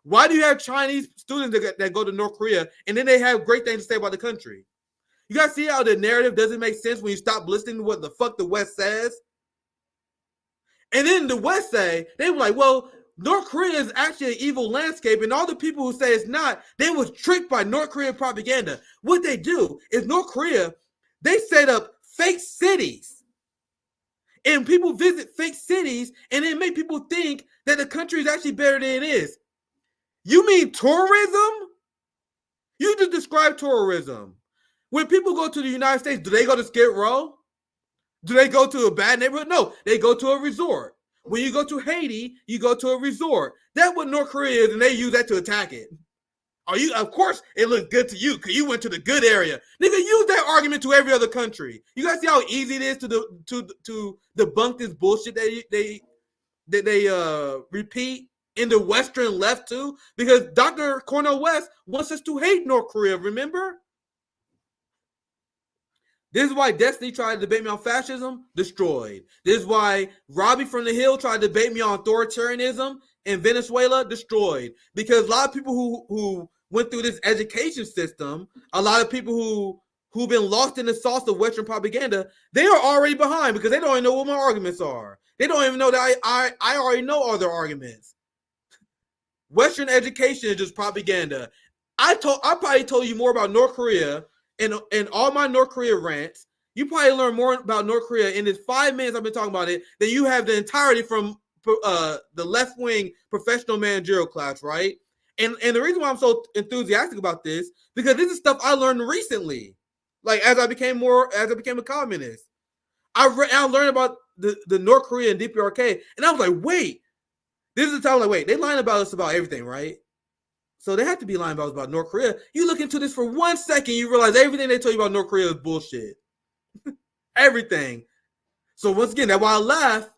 Why do you have Chinese students that go to North Korea and then they have great things to say about the country? You guys see how the narrative doesn't make sense when you stop listening to what the fuck the West says? And then the West say, they were like, well, North Korea is actually an evil landscape, and all the people who say it's not, they was tricked by North Korean propaganda. What they do is North Korea, they set up fake cities. And people visit fake cities, and it make people think that the country is actually better than it is. You mean tourism? You just describe tourism. When people go to the United States, do they go to Skid Row? Do they go to a bad neighborhood? No, they go to a resort. When you go to Haiti, you go to a resort. That's what North Korea is, and they use that to attack it. Of course, it looks good to you because you went to the good area. Nigga, use that argument to every other country. You guys see how easy it is to debunk this bullshit that they repeat in the Western left too? Because Dr. Cornel West wants us to hate North Korea, remember? This is why Destiny tried to debate me on fascism, destroyed. This is why Robbie from the Hill tried to debate me on authoritarianism in Venezuela, destroyed. Because a lot of people who went through this education system, a lot of people who've been lost in the sauce of Western propaganda, they are already behind because they don't even know what my arguments are. They don't even know that I already know all their arguments. Western education is just propaganda. I probably told you more about North Korea and all my North Korea rants. You probably learn more about North Korea in this 5 minutes I've been talking about it than you have the entirety from the left-wing professional managerial class, right? And the reason why I'm so enthusiastic about this, because this is stuff I learned recently. Like as I became a communist. I learned about the North Korea and DPRK, and I was like, wait, this is the time, like, wait, they lying about us about everything, right? So they have to be lying about North Korea. You look into this for 1 second, you realize everything they tell you about North Korea is bullshit. Everything. So once again, that's why I laugh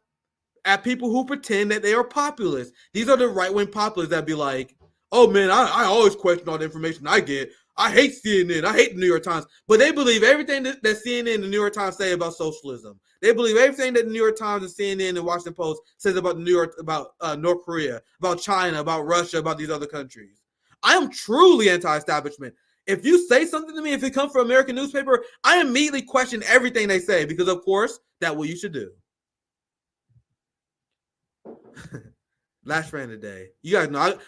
at people who pretend that they are populists. These are the right-wing populists that be like, oh man, I always question all the information I get. I hate CNN. I hate the New York Times. But they believe everything that CNN and the New York Times say about socialism. They believe everything that the New York Times and CNN and Washington Post says about North Korea, about China, about Russia, about these other countries. I am truly anti-establishment. If you say something to me, if it comes from an American newspaper, I immediately question everything they say because, of course, that's what you should do. Last rant today. You guys know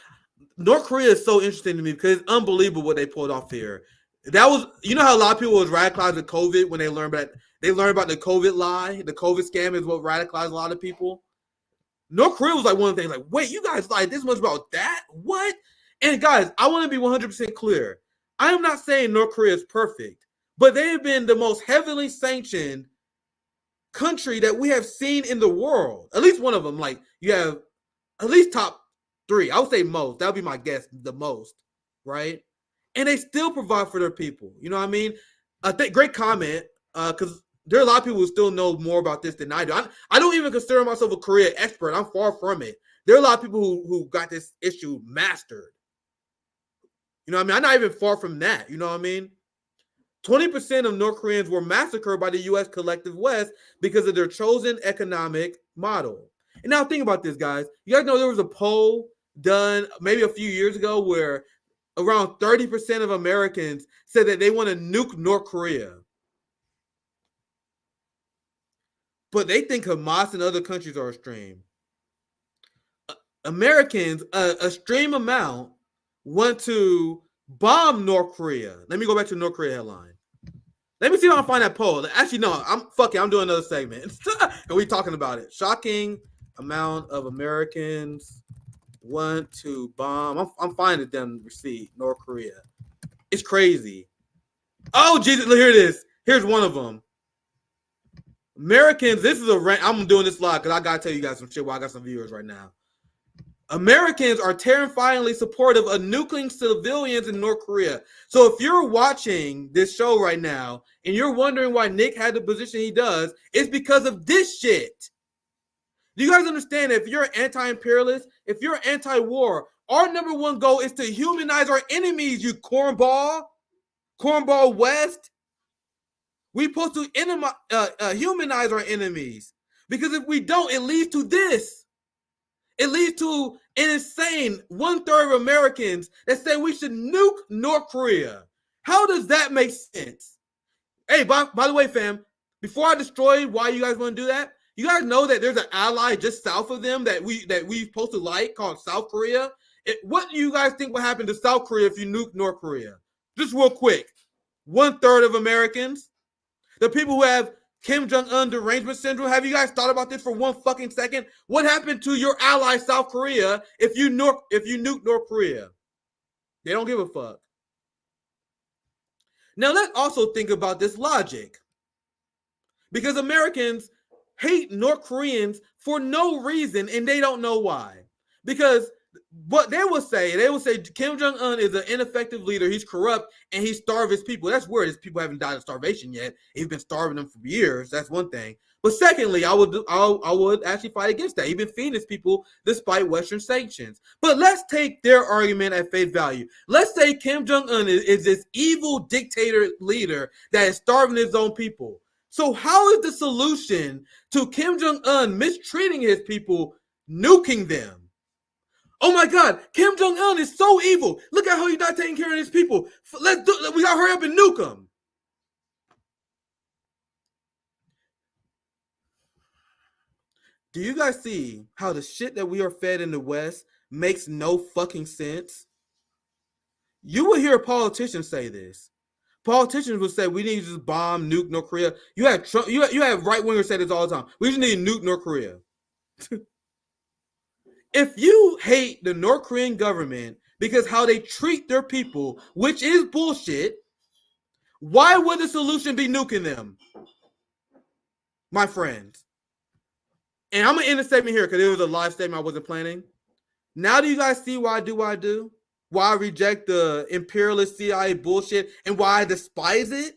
North Korea is so interesting to me because it's unbelievable what they pulled off here. That was, you know how a lot of people was radicalized with COVID when they learned about the COVID lie, the COVID scam is what radicalized a lot of people. North Korea was like one of the things like, wait, you guys lied this much about that? What? And guys, I want to be 100% clear. I am not saying North Korea is perfect, but they have been the most heavily sanctioned country that we have seen in the world. At least one of them. Like, you have at least top 3. I would say most. That would be my guess, the most, right? And they still provide for their people. You know what I mean? Great comment, because there are a lot of people who still know more about this than I do. I don't even consider myself a Korea expert. I'm far from it. There are a lot of people who got this issue mastered. You know what I mean? I'm not even far from that. You know what I mean? 20% of North Koreans were massacred by the U.S. collective West because of their chosen economic model. And now think about this, guys. You guys know there was a poll done maybe a few years ago where around 30% of Americans said that they want to nuke North Korea. But they think Hamas and other countries are extreme. Americans, a extreme amount, want to bomb North Korea. Let me go back to the North Korea headline. Let me see if I can find that poll. Actually, no, I'm doing another segment. And we talking about it. Shocking amount of Americans want to bomb. I'm finding them receipt North Korea. It's crazy. Oh, Jesus, here it is. Here's one of them. Americans, this is a rant. I'm doing this live because I got to tell you guys some shit while I got some viewers right now. Americans are terrifyingly supportive of nuking civilians in North Korea. So if you're watching this show right now and you're wondering why Nick had the position he does, it's because of this shit. Do you guys understand that if you're an anti-imperialist, if you're anti-war, our number one goal is to humanize our enemies, you cornball West. We're supposed to humanize our enemies. Because if we don't, it leads to this. It leads to an insane 1/3 of Americans that say we should nuke North Korea. How does that make sense? Hey, by the way, fam, before I destroy why you guys want to do that, you guys know that there's an ally just south of them that we supposed to like called South Korea. What do you guys think will happen to South Korea if you nuke North Korea? Just real quick. 1/3 of Americans, the people who have Kim Jong-un derangement syndrome. Have you guys thought about this for one fucking second? What happened to your ally South Korea if you nuke North Korea? They don't give a fuck. Now let's also think about this logic. Because Americans hate North Koreans for no reason and they don't know why. Because what they will say Kim Jong-un is an ineffective leader. He's corrupt and he starved his people. That's weird. His people haven't died of starvation yet. He's been starving them for years. That's one thing. But secondly, I would actually fight against that. He's been feeding his people despite Western sanctions. But let's take their argument at face value. Let's say Kim Jong-un is this evil dictator leader that is starving his own people. So how is the solution to Kim Jong-un mistreating his people, nuking them? Oh my God, Kim Jong-un is so evil. Look at how he's not taking care of his people. We gotta hurry up and nuke him. Do you guys see how the shit that we are fed in the West makes no fucking sense? You will hear politicians say this. Politicians will say we need to just bomb, nuke North Korea. You have Trump, you have right-wingers say this all the time. We just need to nuke North Korea. If you hate the North Korean government because how they treat their people, which is bullshit, why would the solution be nuking them? My friends. And I'm going to end the statement here because it was a live statement I wasn't planning. Now do you guys see why I do what I do? Why I reject the imperialist CIA bullshit and why I despise it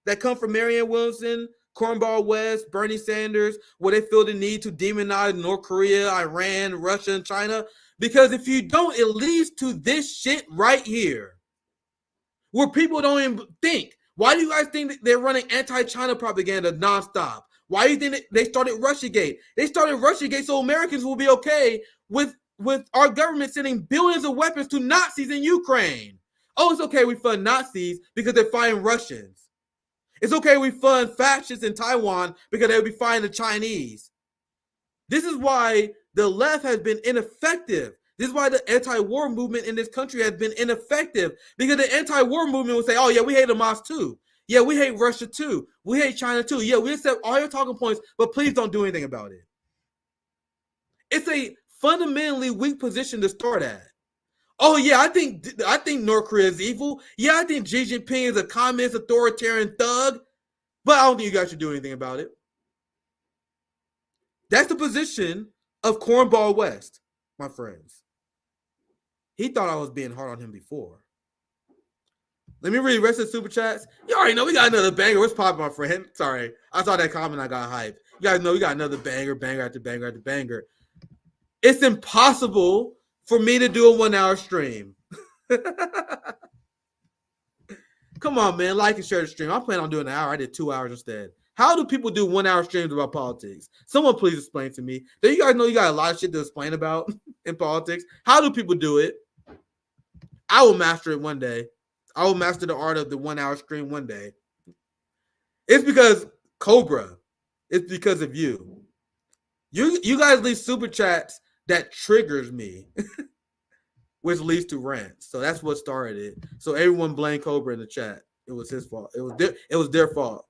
that come from Marianne Williamson, Cornball West, Bernie Sanders, where they feel the need to demonize North Korea, Iran, Russia, and China. Because if you don't, it leads to this shit right here, where people don't even think. Why do you guys think that they're running anti-China propaganda nonstop? Why do you think that they started Russiagate? They started Russiagate so Americans will be okay with our government sending billions of weapons to Nazis in Ukraine. Oh, it's okay we fund Nazis because they're fighting Russians. It's okay we fund fascists in Taiwan because they'll be fighting the Chinese. This is why the left has been ineffective. This is why the anti-war movement in this country has been ineffective, because the anti-war movement will say, oh yeah, we hate Hamas too. Yeah, we hate Russia too. We hate China too. Yeah, we accept all your talking points, but please don't do anything about it. It's a fundamentally weak position to start at. Oh yeah, I think North Korea is evil. Yeah, I think Xi Jinping is a communist authoritarian thug, but I don't think you guys should do anything about it. That's the position of Cornball West, my friends. He thought I was being hard on him before. Let me read the rest of the super chats. You already know we got another banger. What's popping, my friend? Sorry, I saw that comment. I got hyped. You guys know we got another banger after banger after banger. It's impossible for me to do a 1 hour stream. Come on, man. Like and share the stream. I'm planning on doing an hour. I did 2 hours instead. How do people do 1 hour streams about politics? Someone please explain to me. Do you guys know you got a lot of shit to explain about in politics? How do people do it? I will master it one day. I will master the art of the 1 hour stream one day. It's because Cobra. It's because of you. You guys leave super chats that triggers me, which leads to rants. So that's what started it. So everyone blame Cobra in the chat. It was his fault. It was their fault.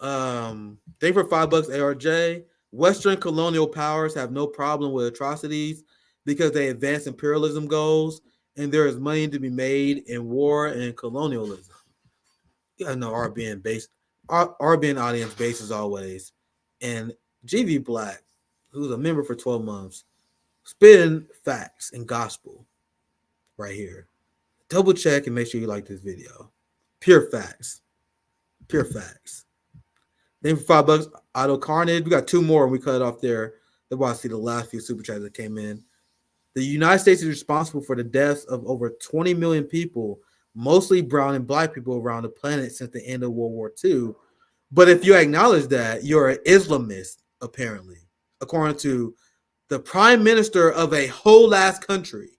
Thank for $5 ARJ. Western colonial powers have no problem with atrocities because they advance imperialism goals, and there is money to be made in war and colonialism. You guys know RBN audience base as always. And GV Black, who's a member for 12 months, spitting facts and gospel right here. Double check and make sure you like this video. Pure facts. Pure facts. Then for $5, Auto Carnage. We got two more and we cut it off there. That's why I see the last few super chats that came in. The United States is responsible for the deaths of over 20 million people, mostly brown and black people around the planet since the end of World War II. But if you acknowledge that, you're an Islamist, apparently, according to the prime minister of a whole ass country.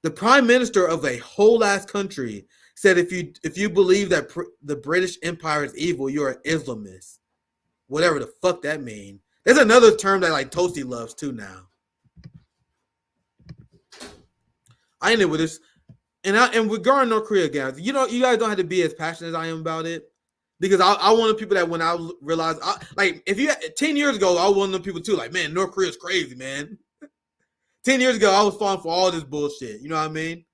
The prime minister of a whole ass country said if you believe that the British Empire is evil, you're an Islamist. Whatever the fuck that means. There's another term that like Toasty loves too now. I ended with this. And regarding North Korea, guys, you guys don't have to be as passionate as I am about it, because I want the people that when I realized, like, if you 10 years ago, I was one of the people too, like, man, North Korea is crazy, man. 10 years ago, I was falling for all this bullshit. You know what I mean?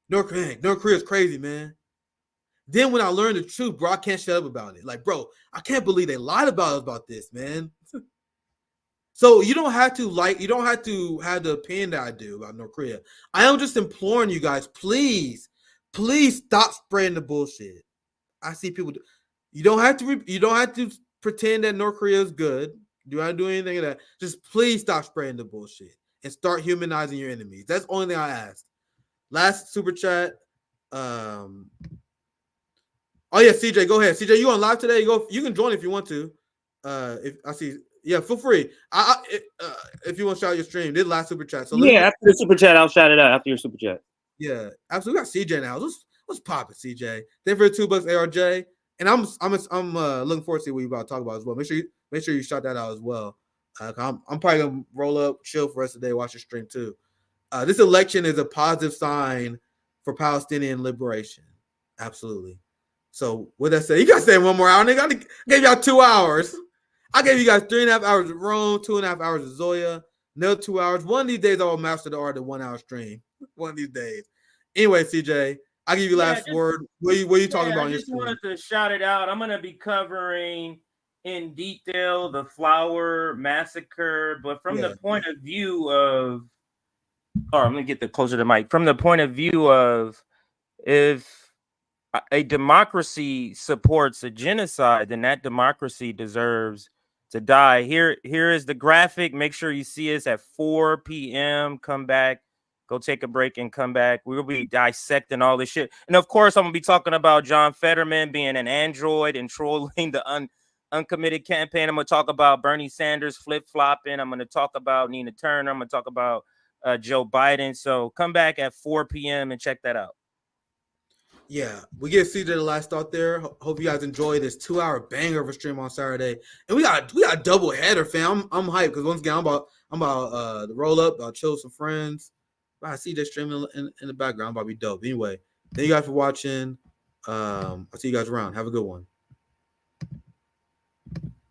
North Korea is crazy, man. Then when I learned the truth, bro, I can't shut up about it. Like, bro, I can't believe they lied about us about this, man. So you don't have to have the opinion that I do about North Korea. I am just imploring you guys, please stop spreading the bullshit. I see people. You don't have to pretend that North Korea is good. Do I do anything of that? Just please stop spreading the bullshit and start humanizing your enemies. That's the only thing I asked. Last super chat. Oh yeah, CJ, go ahead. CJ, you on live today? You can join if you want to. If I see. Yeah, feel free. If you want to shout out your stream, this last super chat. So yeah, after the super chat, I'll shout it out after your super chat. Yeah, absolutely. We got CJ now. Let's pop it, CJ. Thank you for $2 ARJ, and I'm looking forward to see what you about to talk about as well. Make sure you shout that out as well. I'm probably gonna roll up, chill for the rest of the day, watch the stream too. This election is a positive sign for Palestinian liberation. Absolutely. So with that said, you guys say one more hour. Nigga, I gave y'all 2 hours. I gave you guys 3.5 hours of Rome, 2.5 hours of Zoya, another 2 hours. One of these days I will master the art of 1 hour stream. One of these days. Anyway, CJ, I'll give you last word. What are you talking about? I just wanted to shout it out. I'm going to be covering in detail the Flower Massacre, but from the point of view of, I'm going to get closer to the mic. From the point of view of if a democracy supports a genocide, then that democracy deserves to die. Here is the graphic. Make sure you see us at 4 p.m. Come back, go take a break and come back. We'll be dissecting all this shit. And of course, I'm gonna be talking about John Fetterman being an android and trolling the uncommitted campaign. I'm gonna talk about Bernie Sanders flip-flopping. I'm gonna talk about Nina Turner. I'm gonna talk about Joe Biden. So come back at 4 p.m. and check that out. Yeah, we get seated to the last thought there. Hope you guys enjoy this 2-hour banger of a stream on Saturday. And we got double header, fam. I'm hyped because once again I'm about the roll up, I'll chill with some friends. I see this stream in the background. I'm about to be dope. Anyway, thank you guys for watching. I'll see you guys around. Have a good one.